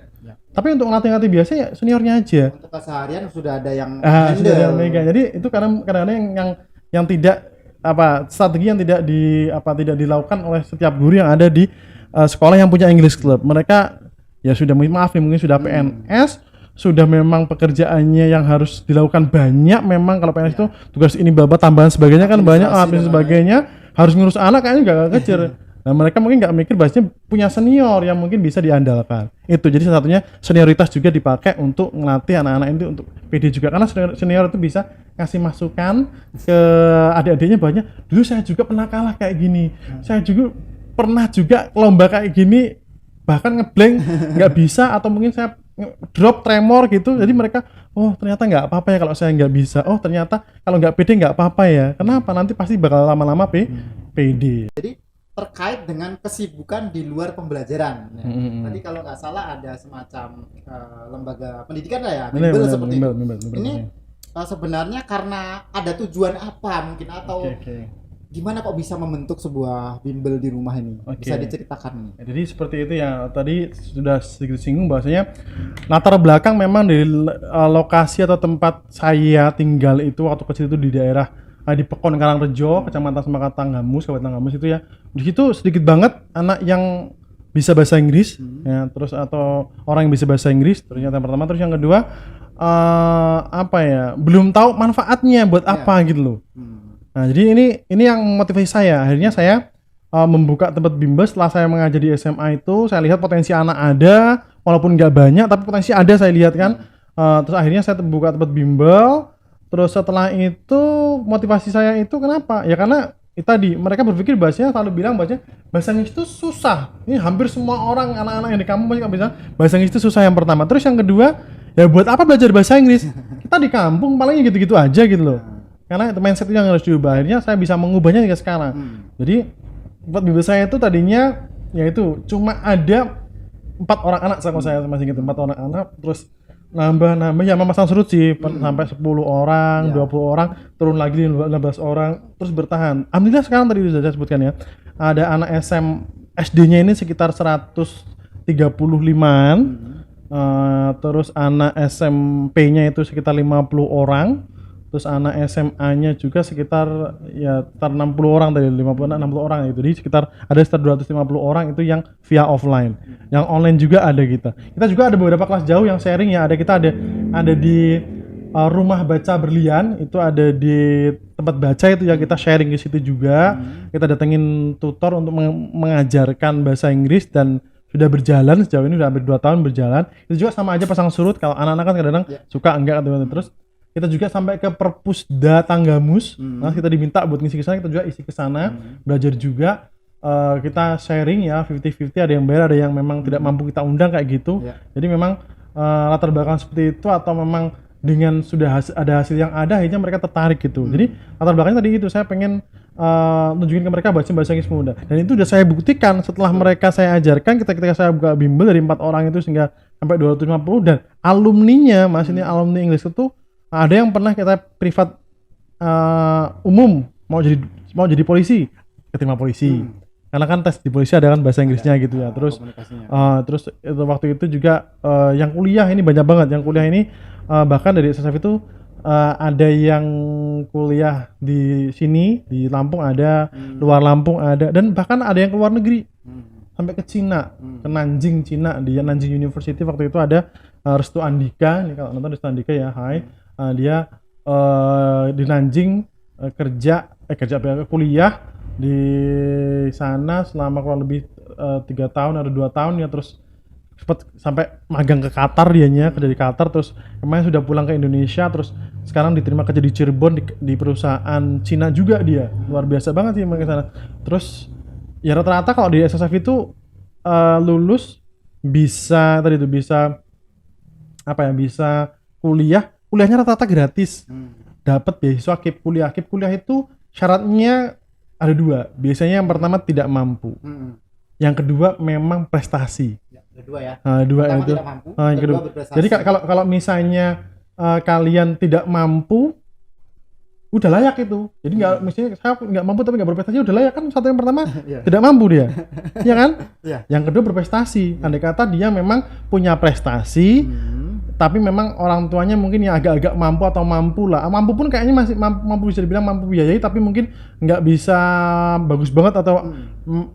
Tapi untuk ngelatih biasa ya seniornya aja. Untuk keseharian sudah ada yang megang. Jadi itu kadang-kadang yang tidak strategi yang tidak dilakukan oleh setiap guru yang ada di sekolah yang punya English Club. Mereka ya sudah mungkin sudah PNS, sudah memang pekerjaannya yang harus dilakukan banyak, memang kalau PNS itu tugas ini babat tambahan sebagainya kan banyak, administrasi sebagainya, harus ngurus anak kayaknya nggak kejar. Nah mereka mungkin nggak mikir bahasanya punya senior yang mungkin bisa diandalkan. Itu jadi salah satunya senioritas juga dipakai untuk ngelatih anak-anak itu untuk pede juga, karena senior itu bisa ngasih masukan ke adik-adiknya banyak. Dulu saya juga pernah kalah kayak gini, saya juga pernah juga lomba kayak gini, bahkan ngeblank nggak bisa, atau mungkin saya drop tremor gitu. Jadi mereka, oh ternyata nggak apa-apa ya kalau saya nggak bisa, oh ternyata kalau nggak pede nggak apa-apa ya. Kenapa? Nanti pasti bakal lama-lama pede. Jadi terkait dengan kesibukan di luar pembelajaran ya. Tadi kalau nggak salah ada semacam lembaga pendidikan lah ya, bimbel seperti itu. Ini sebenarnya karena ada tujuan apa mungkin, atau gimana kok bisa membentuk sebuah bimbel di rumah ini? Bisa diceritakan? Jadi seperti itu ya, tadi sudah sedikit singgung bahwasanya latar belakang memang dari lokasi atau tempat saya tinggal itu waktu kecil itu di daerah di Pekon Karangrejo, Kecamatan Semak Tanggamus, Kabupaten Tanggamus itu ya. Di situ sedikit banget anak yang bisa bahasa Inggris ya, terus atau orang yang bisa bahasa Inggris, ternyata yang pertama. Terus yang kedua belum tahu manfaatnya buat apa gitu loh. Nah, jadi ini yang motivasi saya. Akhirnya saya membuka tempat bimbel setelah saya mengajar di SMA itu. Saya lihat potensi anak ada, walaupun nggak banyak, tapi potensi ada saya lihat kan. Terus akhirnya saya buka tempat bimbel. Terus setelah itu motivasi saya itu kenapa? Ya karena tadi mereka berpikir bahasanya, selalu bilang bahasa Inggris itu susah. Ini hampir semua orang, anak-anak yang di kampung pasti bisa bahasa Inggris itu susah yang pertama. Terus yang kedua, ya buat apa belajar bahasa Inggris? Kita di kampung paling gitu-gitu aja gitu loh. Karena itu mindset yang harus diubah. Akhirnya saya bisa mengubahnya hingga sekarang. Jadi tempat bimbel saya itu tadinya yaitu cuma ada 4 orang anak, saya masih ingat 4 orang anak. Terus nambah ya memasang surut sih sampai 10 orang, 20 orang, turun lagi 15 orang, terus bertahan. Alhamdulillah sekarang tadi sudah saya sebutkan ya, ada anak SD-nya ini sekitar 135-an, terus anak SMP-nya itu sekitar 50 orang, terus anak SMA-nya juga sekitar 60 orang tadi, 50-60 orang itu. Jadi sekitar 250 orang itu yang via offline. Yang online juga ada kita. Kita juga ada beberapa kelas jauh yang sharing ya. Kita ada di rumah baca berlian, itu ada di tempat baca itu ya, kita sharing di situ juga. Kita datengin tutor untuk mengajarkan bahasa Inggris dan sudah berjalan sejauh ini, sudah hampir 2 tahun berjalan. Itu juga sama aja pasang surut, kalau anak-anak kan kadang-kadang suka enggak atau terus. Kita juga sampai ke Perpusda Tanggamus. Nah, kita diminta buat ngisi ke sana, kita juga isi ke sana, belajar juga. Kita sharing ya, 50-50, ada yang bayar, ada yang memang tidak mampu kita undang kayak gitu. Jadi memang latar belakang seperti itu, atau memang dengan sudah ada hasil yang ada, akhirnya mereka tertarik gitu. Jadi latar belakangnya tadi itu, saya pengen tunjukin ke mereka bahasa Inggris mudah. Dan itu udah saya buktikan setelah mereka saya ajarkan, ketika saya buka bimbel dari 4 orang itu sehingga sampai 250, dan alumninya, ini alumni Inggris itu ada yang pernah kita privat umum mau jadi polisi, keterima polisi. Karena kan tes di polisi ada kan bahasa Inggrisnya gitu ya. Terus itu, waktu itu juga yang kuliah ini banyak banget. Yang kuliah ini bahkan dari SSF itu ada yang kuliah di sini di Lampung ada, luar Lampung ada, dan bahkan ada yang keluar negeri. Sampai ke Cina, ke Nanjing, Cina, di Nanjing University waktu itu ada Restu Andika. Ini kalau nonton Restu Andika ya, hai. Dia di Nanjing kuliah di sana selama kurang lebih 3 tahun atau 2 tahun ya, terus sampai magang ke Qatar dianya, kerja di Qatar, terus kemarin sudah pulang ke Indonesia, terus sekarang diterima kerja di Cirebon di perusahaan Cina juga dia. Luar biasa banget sih mereka sana. Terus ya rata-rata kalau di SSF itu lulus bisa kuliahnya rata-rata gratis. Dapat beasiswa KIP kuliah. KIP kuliah itu syaratnya ada 2. Biasanya yang pertama tidak mampu. Yang kedua memang prestasi. Kedua ya. Dua itu. Yang kedua. Jadi kalau misalnya kalian tidak mampu, udah layak itu. Jadi misalnya saya nggak mampu tapi nggak berprestasi, udah layak kan. Satu yang pertama tidak mampu dia, ya kan? Yang kedua berprestasi. Andai kata dia memang punya prestasi, tapi memang orang tuanya mungkin yang agak-agak mampu atau mampu lah, mampu pun kayaknya masih mampu bisa dibilang mampu biayai, tapi mungkin nggak bisa bagus banget atau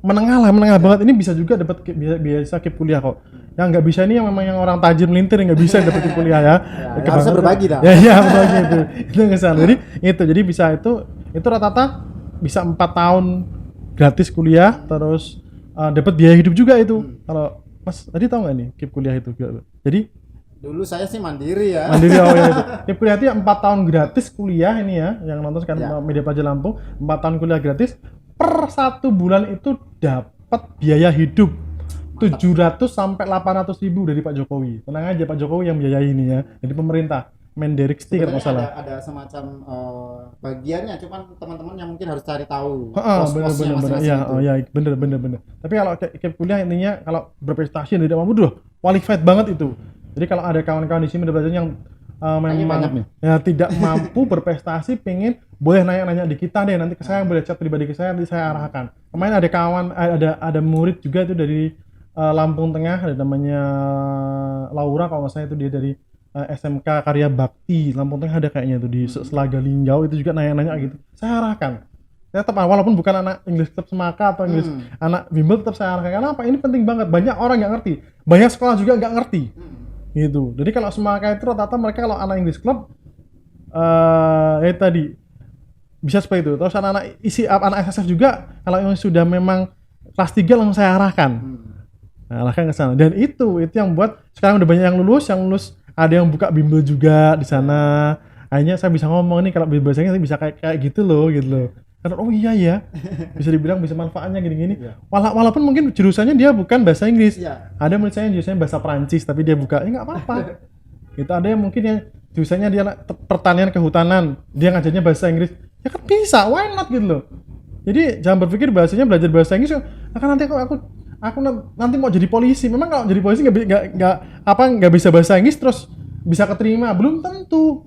menengah banget. Ini bisa juga dapat biasa KIP kuliah kok. Yang nggak bisa ini yang memang yang orang tajir melintir yang nggak bisa dapat KIP kuliah ya. Harusnya berbagi dah. Ya berbagi itu kesana. Jadi bisa itu rata-rata bisa 4 tahun gratis kuliah, terus dapat biaya hidup juga itu. Kalau Mas tadi tahu nggak nih KIP kuliah itu? Jadi dulu saya sih mandiri ya. Mandiri oh ya itu. KIP kuliah itu 4 tahun gratis kuliah ini ya, yang nonton sekarang Media Pelajar Lampung, 4 tahun kuliah gratis, per 1 bulan itu dapat biaya hidup 700 sampai 800 ribu dari Pak Jokowi. Tenang aja, Pak Jokowi yang biayai ini ya. Jadi pemerintah Menderistek kalau nggak salah. Ada semacam bagiannya, cuman teman-teman yang mungkin harus cari tahu pos-posnya masing-masing. Ya bener. Tapi kalau KIP kuliah intinya kalau berprestasi tidak mampu qualified banget itu. Jadi kalau ada kawan-kawan di sini yang memang ya tidak mampu berprestasi, pengen boleh nanya-nanya di kita deh, nanti ke saya boleh chat pribadi ke saya, nanti saya arahkan. Kemarin ada kawan, ada murid juga itu dari Lampung Tengah, ada namanya Laura kalau nggak salah, itu dia dari SMK Karya Bakti Lampung Tengah, ada kayaknya itu di Selaga Linggau, itu juga nanya-nanya gitu. Saya arahkan. Saya tetap walaupun bukan anak English Club Semaka atau English anak bimbel, tetap saya arahkan. Karena apa? Ini penting banget. Banyak orang nggak ngerti. Banyak sekolah juga nggak ngerti. Gitu. Jadi kalau Semaka itu rata-rata mereka kalau anak English Club tadi bisa seperti itu. Terus anak SSF juga kalau yang sudah memang kelas 3 langsung saya arahkan. Arahkan ke sana. Dan itu yang buat sekarang udah banyak yang lulus ada yang buka bimbel juga di sana. Akhirnya saya bisa ngomong nih kalau bimbel saya bisa kayak gitu loh. Karena oh iya ya. Bisa dibilang bisa manfaatnya gini-gini. Walaupun mungkin jurusannya dia bukan bahasa Inggris. Ada murid saya yang jurusannya bahasa Perancis tapi dia buka. Ya enggak apa-apa. Gitu. Ada yang mungkin yang jurusannya dia pertanian kehutanan, dia ngajarnya bahasa Inggris. Ya kan bisa, why not gitu loh. Jadi jangan berpikir belajar bahasa Inggris akan nanti aku nanti mau jadi polisi. Memang kalau jadi polisi nggak bisa bahasa Inggris terus bisa keterima, belum tentu.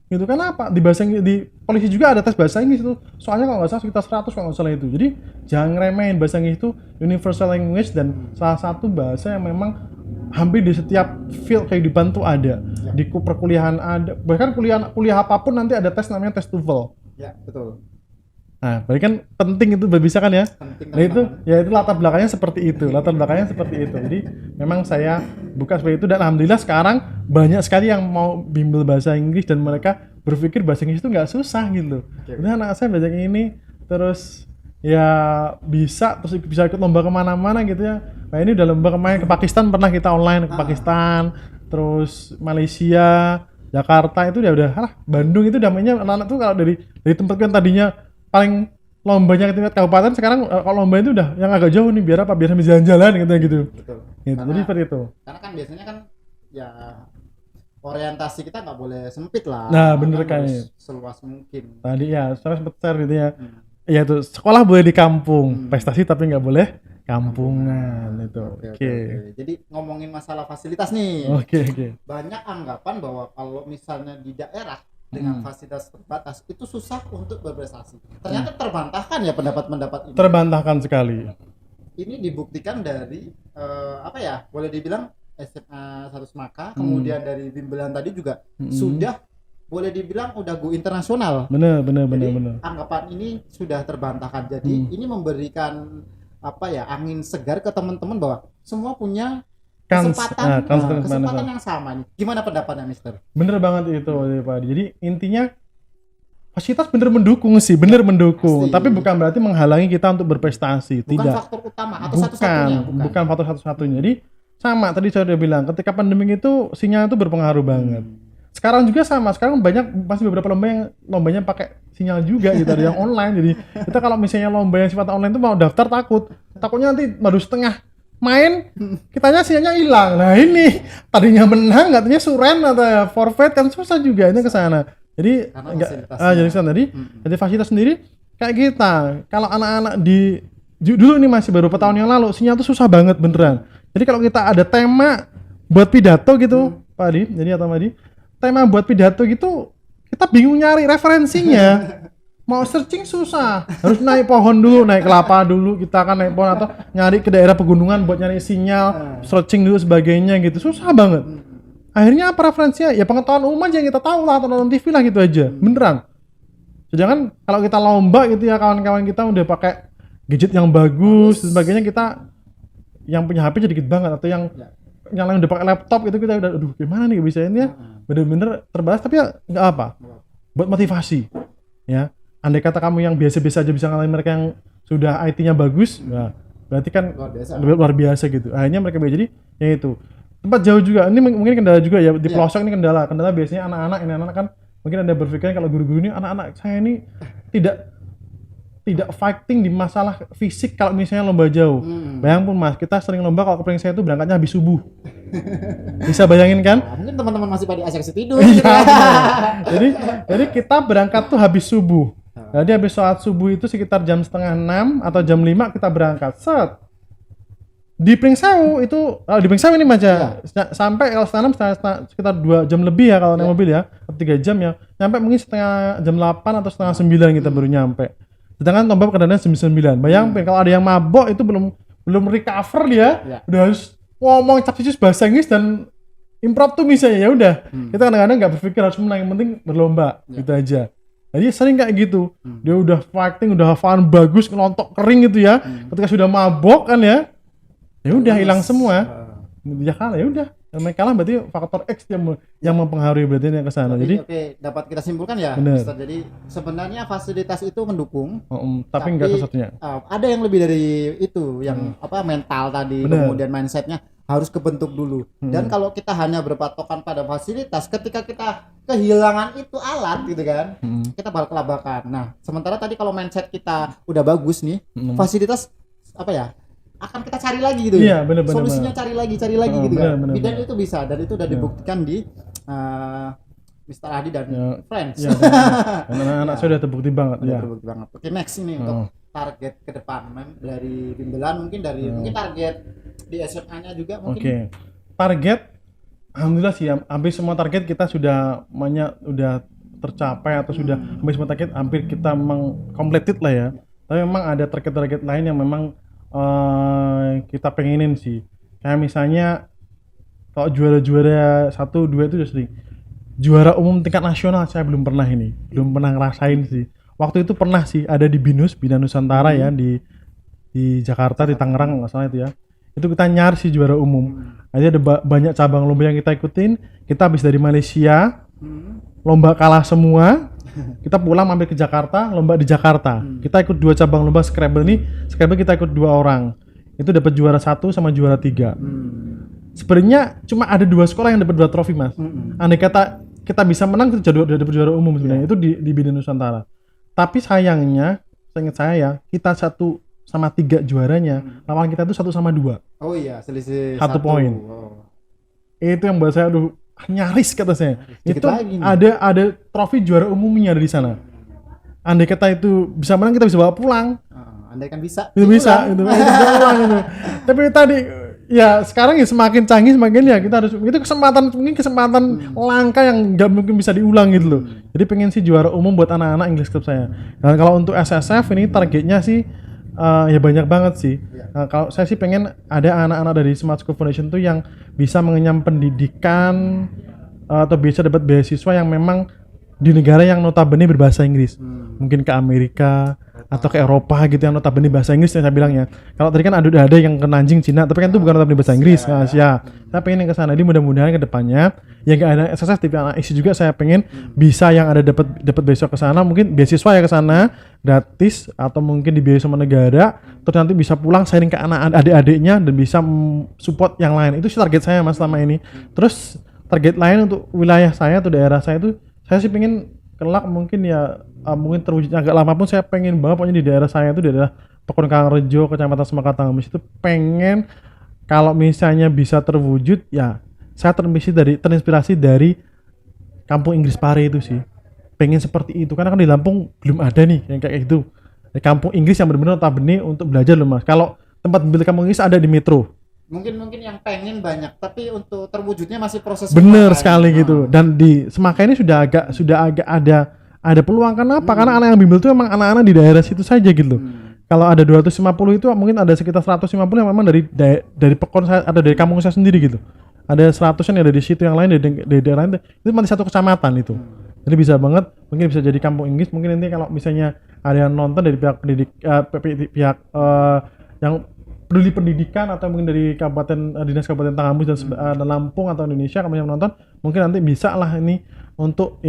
Gitu kan apa? Di bahasa Inggris, di polisi juga ada tes bahasa Inggris itu. Soalnya kalau nggak salah sekitar 100 kalau nggak salah itu. Jadi jangan remehin, bahasa Inggris itu universal language dan salah satu bahasa yang memang hampir di setiap field kehidupan tuh ada. Di perkuliahan ada. Bahkan kuliah apapun nanti ada tes namanya tes TOEFL. Ya, betul. Nah, berarti kan penting itu bisa kan ya? Nah itu latar belakangnya seperti itu. Jadi memang saya buka seperti itu dan alhamdulillah sekarang banyak sekali yang mau bimbel bahasa Inggris dan mereka berpikir bahasa Inggris itu nggak susah gitu. Udah anak saya belajar ini terus ya bisa ikut lomba kemana-mana gitu ya. Nah ini udah lomba kemarin ke Pakistan, pernah kita online ke Pakistan, terus Malaysia, Jakarta itu udah Bandung itu namanya anak-anak tuh kalau dari tempat kan tadinya paling lombanya ke tingkat kabupaten, sekarang kalau lomba itu udah yang agak jauh nih biar sambil jalan-jalan gitu. Betul. Gitu. Jadi seperti itu. Karena kan biasanya kan ya orientasi kita nggak boleh sempit lah. Nah bener kayaknya. Seluas mungkin. Tadi ya saya sempat share gitu ya. Ya tuh sekolah boleh di kampung, prestasi tapi nggak boleh kampungan itu. Oke. Jadi ngomongin masalah fasilitas nih. Oke. Banyak anggapan bahwa kalau misalnya di daerah dengan fasilitas terbatas itu susah untuk berprestasi. Ternyata terbantahkan ya pendapat ini. Terbantahkan sekali. Ini dibuktikan dari boleh dibilang SMA 1 Semaka, kemudian dari bimbel tadi juga sudah boleh dibilang udah go internasional. Benar. Anggapan ini sudah terbantahkan. Jadi ini memberikan angin segar ke teman-teman bahwa semua punya kesempatan yang sama nih. Gimana pendapatnya, Mister? Bener banget itu, Pak. Jadi intinya fasilitas bener mendukung. Pasti. Tapi bukan berarti menghalangi kita untuk berprestasi. Bukan tidak. Faktor utama atau satu-satunya. Bukan faktor satu-satunya. Jadi sama tadi saya udah bilang, ketika pandemi itu sinyal itu berpengaruh banget. Sekarang juga sama. Sekarang masih beberapa lomba yang lombanya pakai sinyal juga gitu, ada yang online. Jadi kita kalau misalnya lomba yang sifatnya online itu mau daftar takutnya nanti baru setengah main kitanya sinyalnya hilang. Nah ini tadinya menang katanya suren atau forfeit kan susah juga ini ke sana. Jadi jadi fasilitas sendiri kayak kita. Kalau anak-anak dulu ini masih beberapa tahun yang lalu sinyal tuh susah banget beneran. Jadi kalau kita ada tema buat pidato gitu, Pak Adi, tema buat pidato gitu kita bingung nyari referensinya. Mau searching susah, harus naik pohon dulu, naik kelapa dulu, kita akan naik pohon atau nyari ke daerah pegunungan buat nyari sinyal, searching dulu sebagainya gitu, susah banget. akhirnya apa referensinya? Ya pengetahuan umum aja yang kita tahu lah, atau nonton TV lah gitu aja. Beneran. Sedangkan kalau kita lomba gitu ya, kawan-kawan kita udah pakai gadget yang bagus dan sebagainya, kita yang punya HP sedikit banget, atau yang lain udah pakai laptop gitu, kita udah aduh gimana nih bisa ini ya, bener-bener terbatas. Tapi ya nggak apa, buat motivasi ya. Andai kata kamu yang biasa-biasa aja bisa ngalahin mereka yang sudah IT-nya bagus, nah, berarti kan luar biasa gitu. Akhirnya mereka jadi ya itu tempat jauh juga. Ini mungkin kendala juga ya di pelosok. Ini kendala biasanya anak-anak kan mungkin Anda berpikir kalau guru-guru ini anak-anak saya ini tidak fighting di masalah fisik kalau misalnya lomba jauh. Bayangin pun Mas, kita sering lomba kalau keping saya itu berangkatnya habis subuh. Bisa bayangin kan? Nah, mungkin teman-teman masih pada asik tidur. Jadi kita berangkat tuh habis subuh. Jadi habis sholat subuh itu sekitar jam 5:30 atau jam 5 kita berangkat. Set. Di Pringsewu itu, di Pringsewu ini aja sampai kalau sekitar 2 jam lebih ya kalau naik mobil ya, 3 jam ya. Nyampe mungkin setengah jam 8 atau setengah 9 kita baru nyampe. Sedangkan tombak kadang-kadang jam 9. Bayangin kalau ada yang mabok itu belum recover dia, udah harus ngomong capcus bahasa Inggris dan improv tuh misalnya ya udah. Kita kadang-kadang nggak berpikir harus menang, yang penting berlomba gitu aja. Jadi sering kayak gitu. Dia udah fighting, udah hafalan bagus, ngelontok kering gitu ya. Ketika sudah mabok kan ya udah hilang semua. Dia kalah ya udah. Yang kalah berarti faktor X yang mempengaruhi berarti yang ke sana. Jadi oke, dapat kita simpulkan ya, bener. Mister. Jadi sebenarnya fasilitas itu mendukung, tapi enggak satu-satunya. Ada yang lebih dari itu, yang mental tadi, kemudian mindsetnya harus kebentuk dulu. Dan kalau kita hanya berpatokan pada fasilitas, ketika kita kehilangan itu alat gitu kan, kita bakal kelabakan. Nah, sementara tadi kalau mindset kita udah bagus nih, fasilitas akan kita cari lagi gitu ya. Bener, solusinya cari lagi gitu kan. Bener. Dan itu bisa, dan itu udah dibuktikan di Mr. Adi dan Friends. Dan anak-anak saya udah terbukti banget. Terbukti banget. Oke, next ini untuk target ke depan dari Bimbelan, mungkin target di SMA-nya juga mungkin. Oke. Target alhamdulillah sih hampir semua target kita sudah tercapai atau sudah hampir semua target hampir kita memang completed lah ya. Tapi memang ada target-target lain yang memang kita pengenin sih. Kayak misalnya kalau juara 1, 2 itu udah sering. Juara umum tingkat nasional saya belum pernah ngerasain sih. Waktu itu pernah sih ada di Bina Nusantara ya di Jakarta, di Tangerang nggak salah itu ya. Itu kita nyari sih juara umum. Aja ada banyak cabang lomba yang kita ikutin. Kita habis dari Malaysia, lomba kalah semua. Kita pulang mampir ke Jakarta, lomba di Jakarta. Kita ikut 2 cabang lomba Scrabble kita ikut 2 orang. Itu dapat juara 1 sama juara 3. Sebenarnya cuma ada 2 sekolah yang dapat 2 trofi, Mas. Andai kata kita bisa menang kita dapat juara umum sebenarnya. Itu di Bina Nusantara. Tapi sayangnya, seingat saya ya, kita 1 sama 3 juaranya, lawan kita itu 1 sama 2. Oh iya, selisih 1 poin. Itu yang buat saya nyaris kata saya. Itu ada trofi juara umumnya di sana. Andai kata itu bisa menang kita bisa bawa pulang. Andai kan bisa. Itu bisa itu. Tapi tadi ya sekarang ya semakin canggih semakin ya kita harus itu kesempatan langka yang nggak mungkin bisa diulang gitu loh. Jadi pengen sih juara umum buat anak-anak English Club saya. Dan kalau untuk SSF ini targetnya sih ya banyak banget sih. Nah, kalau saya sih pengen ada anak-anak dari Smart School Foundation tuh yang bisa mengenyam pendidikan atau bisa dapat beasiswa yang memang di negara yang notabene berbahasa Inggris. Mungkin ke Amerika atau ke Eropa gitu yang notabene bahasa Inggris yang saya bilang ya. Kalau tadi kan ada yang ke Nanjing Cina, tapi kan itu bukan notabene bahasa Inggris, Asia. Saya pengen yang ke sana. Jadi mudah-mudahan ke depannya yang gak ada SSF TV anak isi juga saya pengen bisa yang ada dapat beasiswa ke sana, mungkin beasiswa ya ke sana gratis atau mungkin dibiayai sama negara, terus nanti bisa pulang sharing ke anak adik-adiknya dan bisa support yang lain. Itu sih target saya Mas selama ini. Terus target lain untuk wilayah saya atau daerah saya itu saya sih pengen kelak mungkin ya mungkin terwujudnya agak lama pun saya pengen banget pokoknya di daerah saya itu di daerah Pekon Karangrejo, Kecamatan Semakatan Tanggamus itu pengen kalau misalnya bisa terwujud ya saya terinspirasi dari Kampung Inggris Pare itu sih. Pengen seperti itu karena kan di Lampung belum ada nih yang kayak gitu. Di Kampung Inggris yang benar-benar notabene untuk belajar loh Mas. Kalau tempat bimbel Kampung Inggris ada di Metro. Mungkin yang pengen banyak tapi untuk terwujudnya masih proses. Bener sekali gitu. Dan di Semaka ini sudah agak ada peluang. Kenapa? Karena anak yang bimbel itu emang anak-anak di daerah situ saja gitu. Kalau ada 250 itu mungkin ada sekitar 150 yang memang dari Pekon saya, ada dari kampung saya sendiri gitu. ada 100-an yang ada di situ, yang lain di daerah lain itu masih satu kecamatan itu. Jadi bisa banget, mungkin bisa jadi kampung Inggris. Mungkin nanti kalau misalnya ada yang nonton dari pihak pihak yang peduli pendidikan atau mungkin dari dinas kabupaten Tanggamus dan Lampung atau Indonesia, kamu yang menonton, mungkin nanti bisa lah ini untuk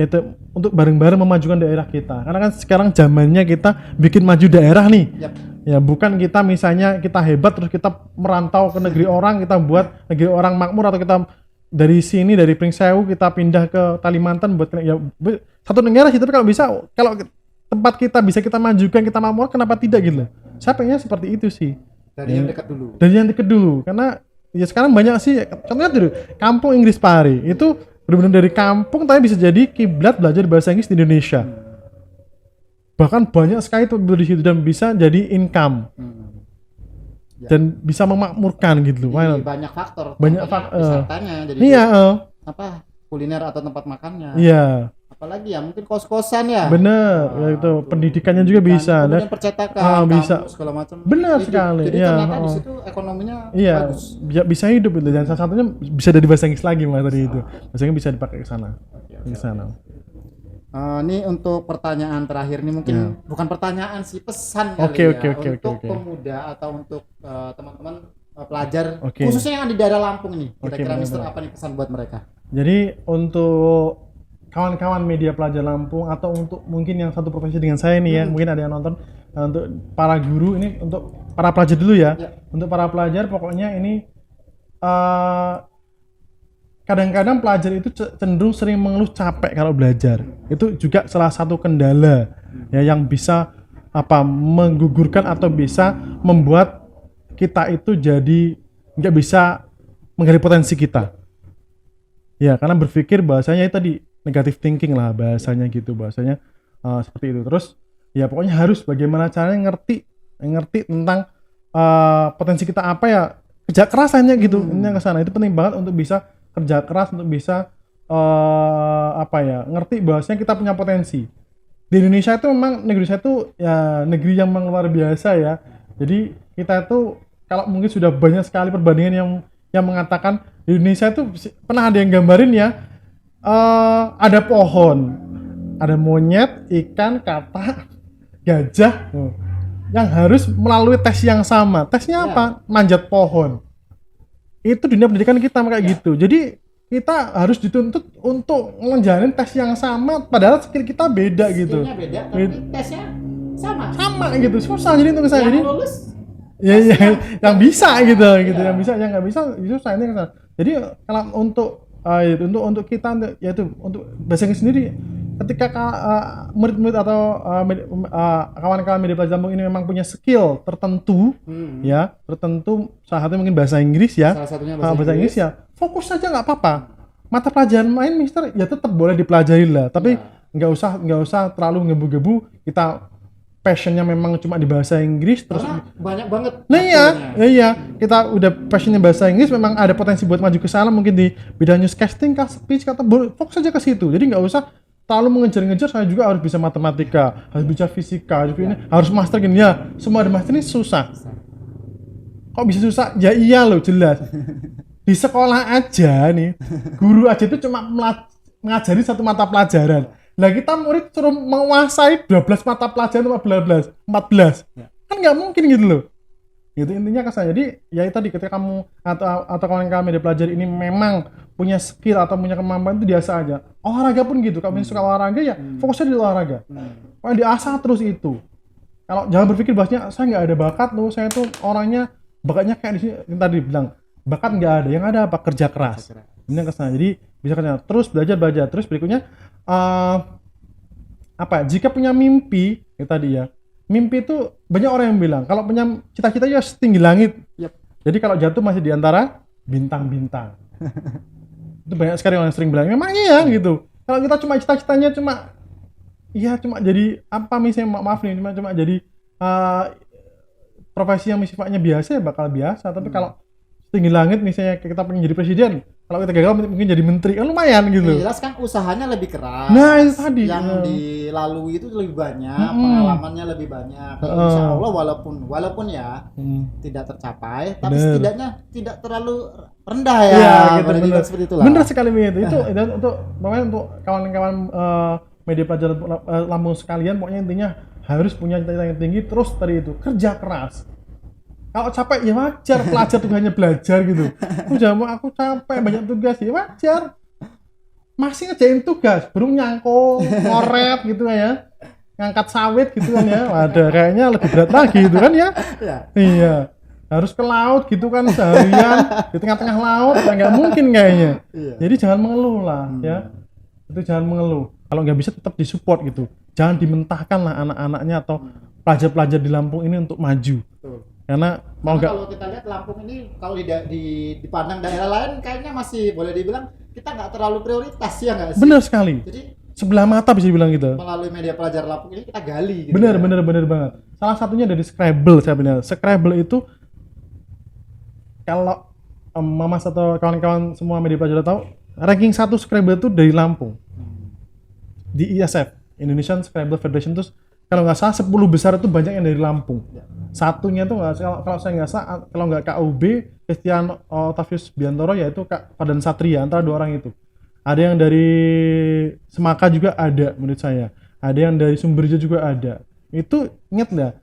bareng-bareng memajukan daerah kita. Karena kan sekarang zamannya kita bikin maju daerah nih. Yap. Ya bukan kita misalnya kita hebat terus kita merantau ke negeri orang, kita buat negeri orang makmur, atau kita dari sini dari Pringsewu kita pindah ke Kalimantan buat ya satu negara sih. Tapi kalau tempat kita bisa kita majukan, kita makmur, kenapa tidak gitu? Saya pengennya seperti itu sih. Dari yang dekat dulu. Dari yang dekat dulu, karena ya sekarang banyak sih, contohnya dulu kampung Inggris Pare itu benar-benar dari kampung tapi bisa jadi kiblat belajar bahasa Inggris di Indonesia. Bahkan banyak sekali tuh di situ dan bisa jadi income. Ya. Dan bisa memakmurkan gitu. Jadi banyak faktor. Banyak wisatanya, jadi apa kuliner atau tempat makannya. Iya. Apalagi ya mungkin kos-kosan ya. Bener, ya itu pendidikannya juga bisa. Kemudian percetakan, bisa. segala macam. Benar sekali. Jadi ya, ternyata di situ ekonominya bagus. Bisa hidup itu, dan salah satunya bisa dari bahasa Inggris lagi mas tadi itu. Bahasa Inggris bisa dipakai ke sana. Ke sana. Ini untuk pertanyaan terakhir nih, mungkin bukan pertanyaan sih, pesan Oke. untuk pemuda atau untuk teman-teman pelajar khususnya yang ada di daerah Lampung nih. Kira-kira Mister apa nih pesan buat mereka? Jadi untuk kawan-kawan media pelajar Lampung atau untuk mungkin yang satu profesi dengan saya nih ya, mungkin ada yang nonton, untuk para guru ini, untuk para pelajar dulu ya. Untuk para pelajar pokoknya ini kadang-kadang pelajar itu cenderung sering mengeluh capek kalau belajar. Itu juga salah satu kendala ya yang bisa menggugurkan atau bisa membuat kita itu jadi nggak bisa menggali potensi kita. Ya, karena berpikir bahasanya itu tadi negative thinking lah bahasanya gitu, bahasanya seperti itu. Terus ya pokoknya harus bagaimana caranya ngerti tentang potensi kita apa ya, kerja keras hanya gitu. Ini ke sana itu penting banget untuk bisa kerja keras, untuk bisa ngerti bahwasanya kita punya potensi. Di Indonesia itu memang negeri saya itu ya negeri yang memang luar biasa ya. Jadi kita itu kalau mungkin sudah banyak sekali perbandingan yang mengatakan di Indonesia itu pernah ada yang gambarin ya, ada pohon, ada monyet, ikan, katak, gajah yang harus melalui tes yang sama. Tesnya apa? Manjat pohon. Itu dunia pendidikan kita kayak gitu. Jadi kita harus dituntut untuk menjalani tes yang sama, padahal skill kita beda gitu. Skillnya beda, tapi tesnya sama gitu. Susah jadi untuk saya. Yang jadi lulus yang bisa gitu, yang bisa, yang nggak bisa susah ini kesana. Jadi kalau untuk kita yaitu untuk bahasa Inggris sendiri, ketika murid-murid atau kawan-kawan media pelajar Lampung ini memang punya skill tertentu ya, salah satunya mungkin bahasa Inggris ya, salah satunya bahasa Inggris ya, fokus saja nggak apa-apa. Mata pelajaran lain Mister ya tetap boleh dipelajari lah, tapi nggak usah terlalu ngebu-gebu. Kita passionnya memang cuma di bahasa Inggris terus banyak banget. Nah iya, kita udah passionnya bahasa Inggris, memang ada potensi buat maju ke sana mungkin di bidang newscasting, speech, fokus aja ke situ. Jadi nggak usah terlalu mengejar-ngejar. Saya juga harus bisa matematika, harus bisa fisika, harus master gini ya. Semua ada master ini susah. Kok bisa susah? Ya iya loh, jelas. Di sekolah aja nih, guru aja itu cuma mengajari satu mata pelajaran. Lah kita murid suruh menguasai 12 mata pelajaran, 14. Kan nggak mungkin gitu loh. Gitu intinya ke saya. Jadi ya tadi ketika kamu atau kawan-kawan media pelajar ini memang punya skill atau punya kemampuan, itu biasa aja. Olahraga pun gitu. Kalau suka olahraga ya fokusnya di olahraga. Pokoknya diasah terus itu. Kalau jangan berpikir bahwasanya saya nggak ada bakat loh, saya tuh orangnya bakatnya kayak di sini, yang tadi bilang bakat nggak ada, yang ada apa, kerja keras. Ini ke sana. Jadi bisa kerja terus, belajar. Terus berikutnya jika punya mimpi ya tadi ya, mimpi itu banyak orang yang bilang kalau punya cita-cita ya setinggi langit. Jadi kalau jatuh masih di antara bintang-bintang. Itu banyak sekali orang yang sering bilang memang iya gitu. Kalau kita cuma cita-citanya cuma jadi apa misalnya, maaf nih, cuma jadi profesi yang sifatnya biasa ya bakal biasa. Tapi kalau setinggi langit misalnya kita pengen jadi presiden, kalau kita gagal mungkin jadi menteri kan lumayan gitu. Yang jelas kan usahanya lebih keras. Nah, itu tadi. Yang dilalui itu lebih banyak, pengalamannya lebih banyak. Insya Allah walaupun ya tidak tercapai, tapi setidaknya tidak terlalu rendah ya. Iya, gitu, bener. Seperti itulah. Bener sekali itu. Dan untuk kawan-kawan media pelajar Lampung sekalian, pokoknya intinya harus punya cita-cita yang tinggi, terus tadi itu kerja keras. Kalau capek ya wajar, pelajar tuh hanya belajar gitu. Aku capek banyak tugas ya wajar. Masih ngerjain tugas, baru nyangkul, ngoret gitu ya. Ngangkat sawit gitu kan ya. Waduh, kayaknya lebih berat lagi gitu kan ya. Iya. Harus ke laut gitu kan seharian di tengah-tengah laut, nggak mungkin kayaknya. Jadi jangan mengeluh lah ya. Itu jangan mengeluh. Kalau nggak bisa tetap disupport gitu. Jangan dimentahkan lah anak-anaknya atau pelajar-pelajar di Lampung ini untuk maju. Betul. Karena kalau kita lihat Lampung ini kalau dipandang daerah lain kayaknya masih boleh dibilang kita nggak terlalu prioritas ya nggak sih? Benar sekali. Jadi sebelah mata bisa dibilang gitu. Melalui media pelajar Lampung ini kita gali. Gitu benar banget. Salah satunya dari Scrabble saya benar. Scrabble itu kalau Mamas atau kawan-kawan semua media pelajar tahu, ranking 1 Scrabble itu dari Lampung. Di ISF, Indonesian Scrabble Federation, terus kalau nggak salah 10 besar itu banyak yang dari Lampung. Satunya tuh kalau saya nggak salah, kalau nggak KUB, Christian Octavius Biantoro, yaitu Kak Padan Satria, antara 2 orang itu. Ada yang dari Semaka juga ada menurut saya. Ada yang dari Sumberjo juga ada. Itu ingat nggak?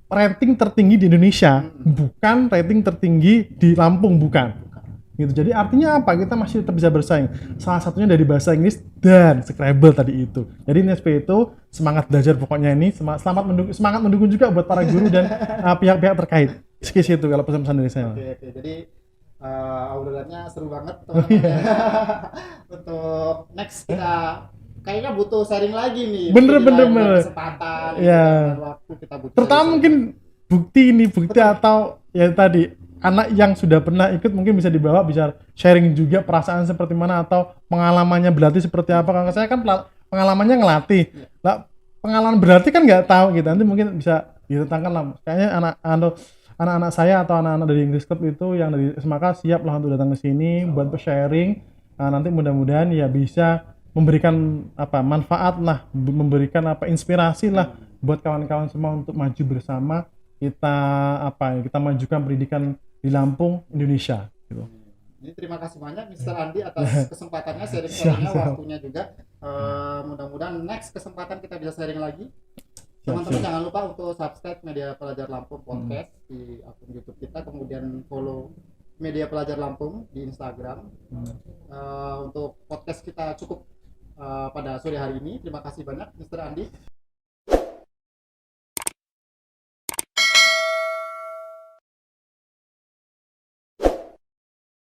Rating tertinggi di Indonesia, bukan rating tertinggi di Lampung, bukan. Gitu. Jadi artinya apa? Kita masih tetap bisa bersaing. Salah satunya dari bahasa Inggris dan Scrabble tadi itu. Jadi NSP itu semangat belajar pokoknya ini, semangat mendukung juga buat para guru dan pihak-pihak terkait. Sekian itu kalau pesan-pesan dari saya. Oke. Jadi obrolannya seru banget teman-teman. Untuk next kita kayaknya butuh sharing lagi nih. Bener. Kesempatan. Ya. Waktu kita butuh. Terutama mungkin bukti atau ya tadi anak yang sudah pernah ikut mungkin bisa dibawa, bisa sharing juga perasaan seperti mana atau pengalamannya berlatih seperti apa. Kalau saya kan pengalamannya ngelatih. Lah pengalaman berlatih kan nggak tahu gitu. Nanti mungkin bisa ditentangkan lah. Kayaknya anak-anak saya atau anak-anak dari English Club itu yang dari Semaka siap lah untuk datang ke sini buat sharing. Nanti mudah-mudahan ya bisa memberikan manfaat lah, memberikan inspirasi lah buat kawan-kawan semua untuk maju bersama. Kita majukan pendidikan di Lampung, Indonesia gitu. Jadi terima kasih banyak Mr. Andi atas kesempatannya, sharing-sharingnya, waktunya juga. Mudah-mudahan next kesempatan kita bisa sharing lagi. Teman-teman jangan lupa untuk subscribe Media Pelajar Lampung Podcast di akun YouTube kita, kemudian follow Media Pelajar Lampung di Instagram. Untuk podcast kita cukup pada sore hari ini. Terima kasih banyak Mr. Andi.